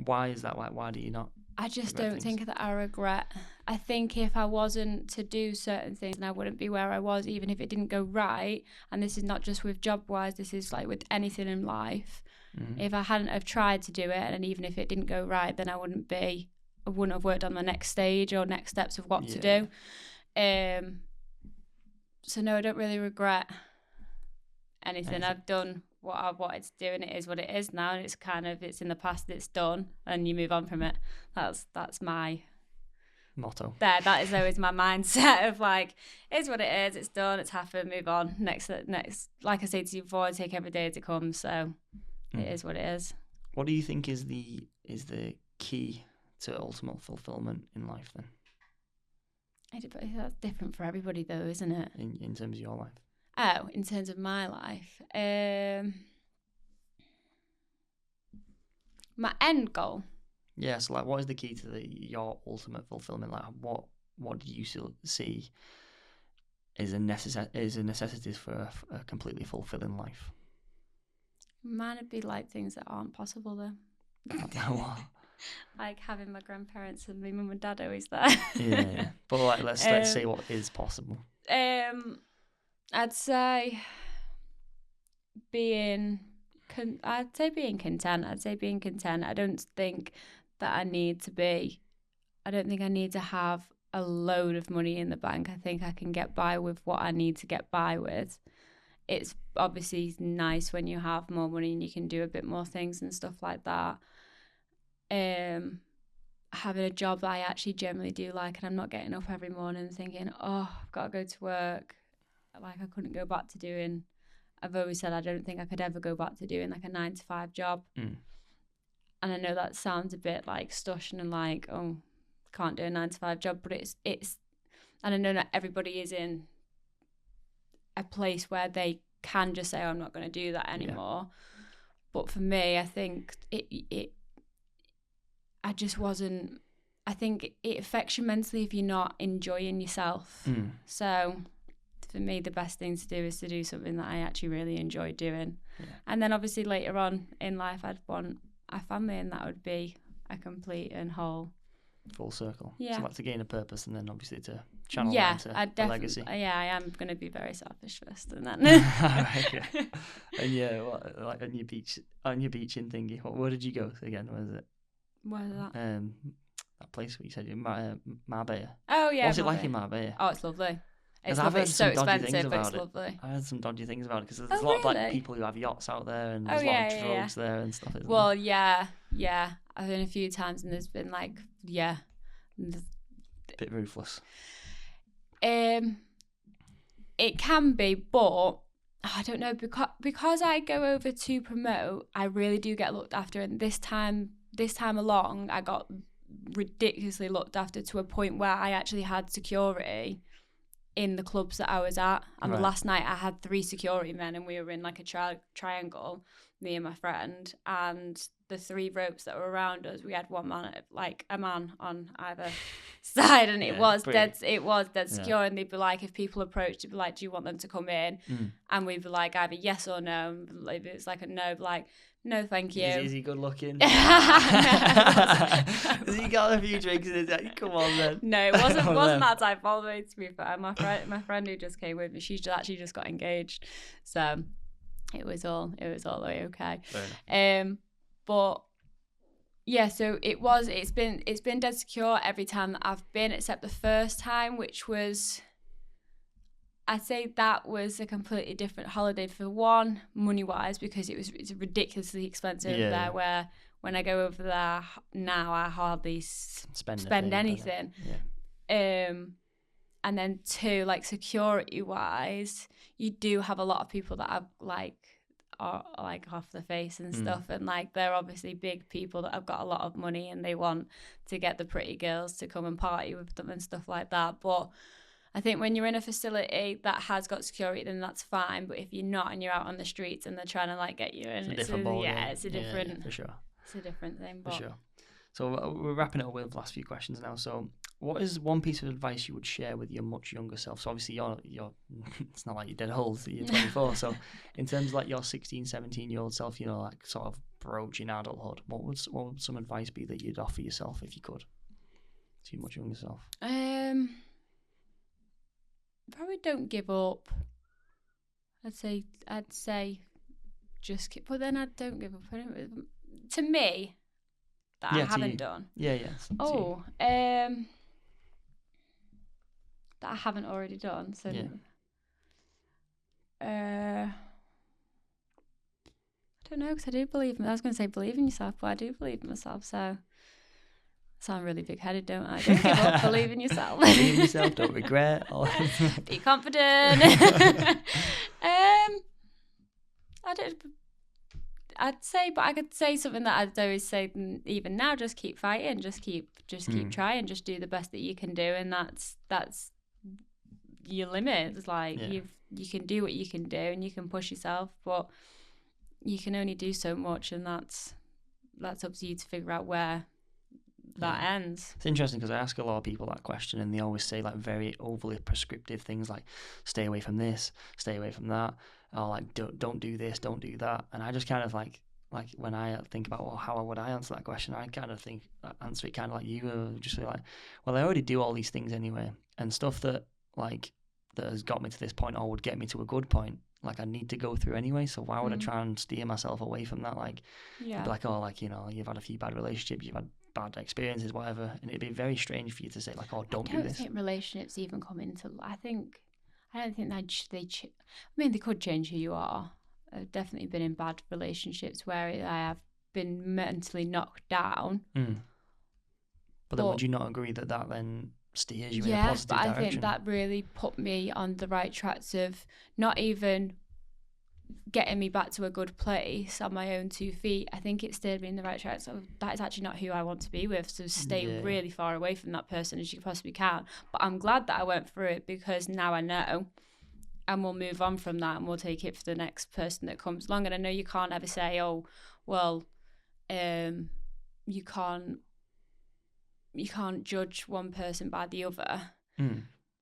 Why is that? Why do you not? I just don't think that I regret. I think if I wasn't to do certain things, then I wouldn't be where I was, even if it didn't go right. And this is not just with job-wise, this is like with anything in life. Mm-hmm. If I hadn't have tried to do it, and even if it didn't go right, then I wouldn't have worked on the next stage or next steps of what to do. So no, I don't really regret anything. I've done what I've wanted to do, and it is what it is now, and it's in the past, it's done, and you move on from it. That's my motto. That is always my mindset of like, it's what it is, it's done, it's happened, move on. Next, like I say to you before, I take every day as it comes, so it is what it is. What do you think is the key to ultimate fulfillment in life then? That's different for everybody though, isn't it? In terms of your life? Oh, in terms of my life, my end goal. Yeah, so like, what is the key to your ultimate fulfillment? Like, what do you see is a necessity for a completely fulfilling life? Mine would be like things that aren't possible though. Like having my grandparents and my mum and dad always there. Yeah. But like, let's say what is possible. I'd say being content. I'd say being content. I don't think that I need to have a load of money in the bank. I think I can get by with what I need to get by with. It's obviously nice when you have more money and you can do a bit more things and stuff like that. Having a job that I actually generally do like, and I'm not getting up every morning thinking, oh, I've got to go to work. Like I couldn't go back to doing. I've always said I don't think I could ever go back to doing like a 9-to-5 job. And I know that sounds a bit like stush and like, oh, can't do a 9-to-5 job, but it's and I know not everybody is in a place where they can just say, oh, I'm not going to do that anymore. Yeah. But for me, I think I just wasn't. I think it affects you mentally if you're not enjoying yourself. So for me, the best thing to do is to do something that I actually really enjoy doing. Yeah. And then obviously later on in life, I'd want a family, and that would be a complete and whole full circle. Yeah. So like to gain a purpose, and then obviously to channel that into a legacy. Yeah, I am going to be very selfish first, and then. Right, yeah. And yeah, like on your beach in thingy. Where did you go again? Where is it? Where's that? That place where you said Marbella. Oh yeah. What's it like in Marbella? Oh, it's lovely. It's so expensive, but it's lovely. I heard some dodgy things about it because there's a lot of like people who have yachts out there, and there's a lot of drugs there and stuff. Well, there? Yeah. I've been a few times, and there's been like, a bit ruthless. It can be, but I don't know, because I go over to promote, I really do get looked after, and this time along, I got ridiculously looked after to a point where I actually had security in the clubs that I was at. And the last night I had 3 security men, and we were in like a triangle, me and my friend, and the 3 ropes that were around us, we had a man on either side, and it was dead secure. And they'd be like, if people approached, they'd be like, do you want them to come in? And we'd be like, either yes or no. And if it's like a no, like, no, thank you. Is he good looking? Has he got a few drinks in his head? Come on then. No, it wasn't that type all the way, to be fair. My friend who just came with me, she's actually just got engaged, so it was all okay. But yeah, so it's been dead secure every time that I've been, except the first time, which was, I'd say that was a completely different holiday. For one, money-wise, because it's ridiculously expensive over there, where when I go over there now, I hardly spend anything. Yeah. And then two, like security-wise, you do have a lot of people that are like off the face and stuff, and like they're obviously big people that have got a lot of money and they want to get the pretty girls to come and party with them and stuff like that. But I think when you're in a facility that has got security, then that's fine. But if you're not and you're out on the streets and they're trying to like get you in, it's a different ball game. It's a different, for sure. It's a different thing. But For sure. So we're wrapping it up with the last few questions now. So what is one piece of advice you would share with your much younger self? So obviously you're it's not like you're dead old, you're 24. So in terms of like your 16, 17-year-old self, you know, like sort of broaching adulthood, what would some advice be that you'd offer yourself if you could to your much younger self? Probably don't give up. I'd say just keep, but then I don't give up. To me, that I haven't done. Yeah. That I haven't already done. So I don't know, because I do believe in, I was going to say believe in yourself, but I do believe in myself, so I sound really big-headed, don't I? Don't give up, believe in yourself. Believe in yourself, don't regret. Be confident. I could say something that I'd always say even now, just keep fighting, just keep trying, just do the best that you can do, and that's your limit. It's like you can do what you can do and you can push yourself, but you can only do so much, and that's up to you to figure out where that ends. It's interesting because I ask a lot of people that question and they always say like very overly prescriptive things like stay away from this, stay away from that, or like don't do this, don't do that. And I just kind of like when I think about, well, how would I answer that question, I kind of answer it kind of like you, just say like, well, I already do all these things anyway, and stuff that has got me to this point or would get me to a good point, like I need to go through anyway, so why would I try and steer myself away from that? Like, be like, oh, like, you know, you've had a few bad relationships, you've had bad experiences, whatever, and it'd be very strange for you to say like, oh, don't do this. I don't think relationships even come into, I don't think they could change who you are. I've definitely been in bad relationships where I have been mentally knocked down. But then would you not agree that then steers you in a positive direction? Yeah, but I think that really put me on the right tracks of not even getting me back to a good place on my own 2 feet. I think it steered me in the right tracks. So that is actually not who I want to be with, so stay really far away from that person as you possibly can. But I'm glad that I went through it, because now I know, and we'll move on from that and we'll take it for the next person that comes along. And I know you can't ever say, oh, well, you can't judge one person by the other,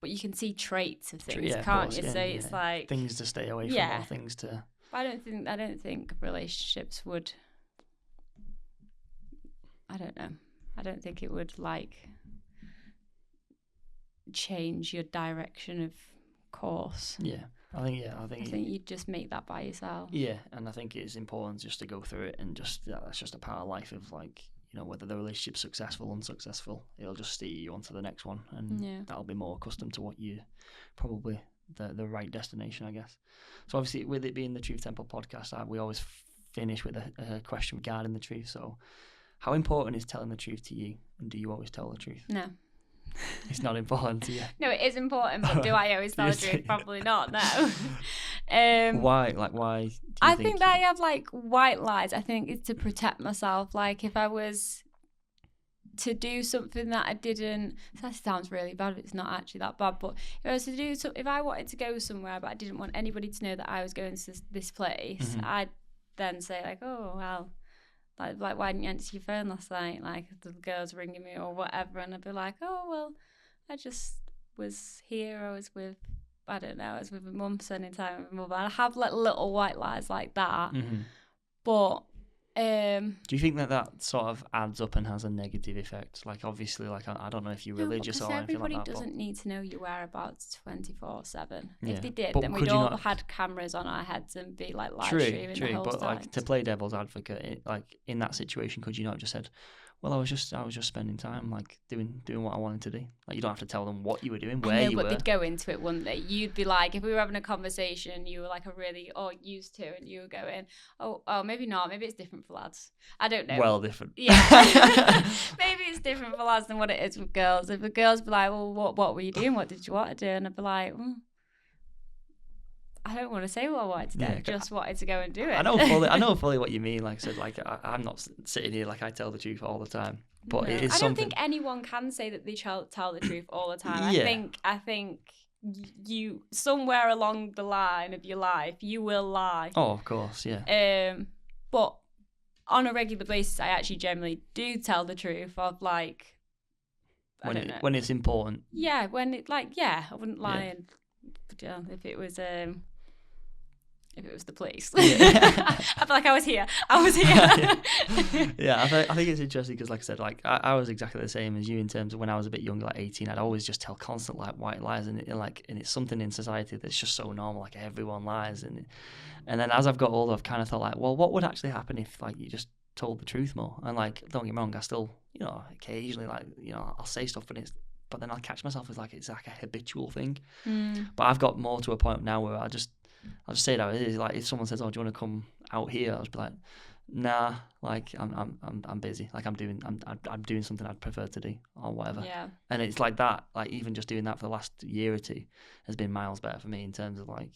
but you can see traits of things, can't you? So it's like things to stay away from, or things to. I don't think relationships would. I don't know. I don't think it would like change your direction of course. I think you'd just make that by yourself. And I think it's important just to go through it, and just that's just a part of life of like, you know, whether the relationship's successful or unsuccessful, it'll just steer you on to the next one, and that'll be more accustomed to what you probably the right destination, I guess. So obviously, with it being the Truth Temple podcast, we always finish with a question regarding the truth. So how important is telling the truth to you, and do you always tell the truth? No. It's not important to you. No, it is important, but do I always tell the truth? Probably not, no. Why? Like, why do you I think that I have like white lies. I think it's to protect myself. Like, if I was to do something that I didn't, that sounds really bad, but it's not actually that bad, but if I wanted to go somewhere but I didn't want anybody to know that I was going to this place, I'd then say like, oh, well, like why didn't you answer your phone last night? Like, the girl's ringing me or whatever, and I'd be like, oh, well, I just was here, I was with my mum, spending time with my mum. I have like little white lies like that, but Do you think that sort of adds up and has a negative effect? Like, obviously, like, I don't know if you're religious or anything like that. Everybody doesn't need to know your whereabouts 24/7. Yeah. If they did, But then we'd all had cameras on our heads and be like live streaming the whole but time. like, to play devil's advocate, like in that situation, could you not have just said, well, I was just spending time like doing what I wanted to do. Like, you don't have to tell them what you were doing, where you were. But they'd go into it, wouldn't they? You'd be like, if we were having a conversation, you were like used to, and you were going, oh, maybe not. Maybe it's different for lads. I don't know. Well, different. Yeah. Maybe it's different for lads than what it is with girls. If the girls be like, well, what were you doing? What did you want to do? And I'd be like, I don't want to say what I wanted to do. I just wanted to go and do it. I know fully what you mean. Like I said, like I'm not sitting here like I tell the truth all the time. But no. it is I don't think anyone can say that they tell the truth all the time. Yeah. I think you somewhere along the line of your life you will lie. Oh, of course, yeah. But on a regular basis, I actually generally do tell the truth of like. When it's important. Yeah, when it I wouldn't lie and if it was the police. Yeah. I feel like I was here. Yeah, I think it's interesting because, like I said, like I was exactly the same as you in terms of when I was a bit younger, like 18. I'd always just tell constant like white lies, and it's something in society that's just so normal. Like everyone lies, and then as I've got older, I've kind of thought like, well, what would actually happen if like you just told the truth more? And like, don't get me wrong, I still occasionally like I'll say stuff, but then I'll catch myself as like it's like a habitual thing. But I've got more to a point now where I'll just say it how it is. Like if someone says, "Oh, do you want to come out here?" I'll just be like, "Nah, like I'm busy. Like I'm doing something I'd prefer to do or whatever." Yeah. And it's like that. Like even just doing that for the last year or two has been miles better for me in terms of like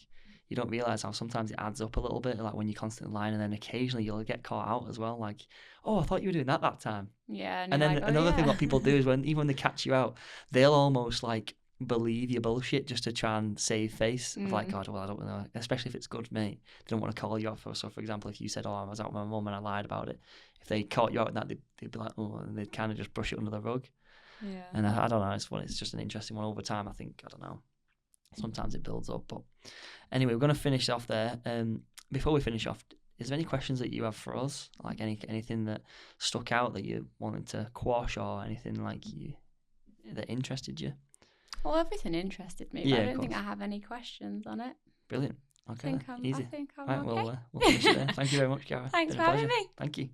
you don't realise how sometimes it adds up a little bit. Like when you're constantly lying, and then occasionally you'll get caught out as well. Like, "Oh, I thought you were doing that time." Yeah. And then another thing what people do is even when they catch you out, they'll almost like believe your bullshit just to try and save face of like, God, well, I don't know, especially if it's good, mate. They don't want to call you out for. So for example, if you said, "Oh, I was out with my mum and I lied about it," if they caught you out in that, they'd be like, "Oh," and they'd kind of just brush it under the rug. Yeah. And I don't know, it's just an interesting one over time. I think, I don't know, sometimes it builds up. But anyway, we're going to finish off there. Before we finish off, is there any questions that you have for us? Like anything that stuck out that you wanted to quash, or anything like that interested you? Well, everything interested me, but I don't think I have any questions on it. Brilliant. Okay, easy. I think I'm right, okay. We'll finish it there. Thank you very much, Kiara. Thanks for having me. Thank you.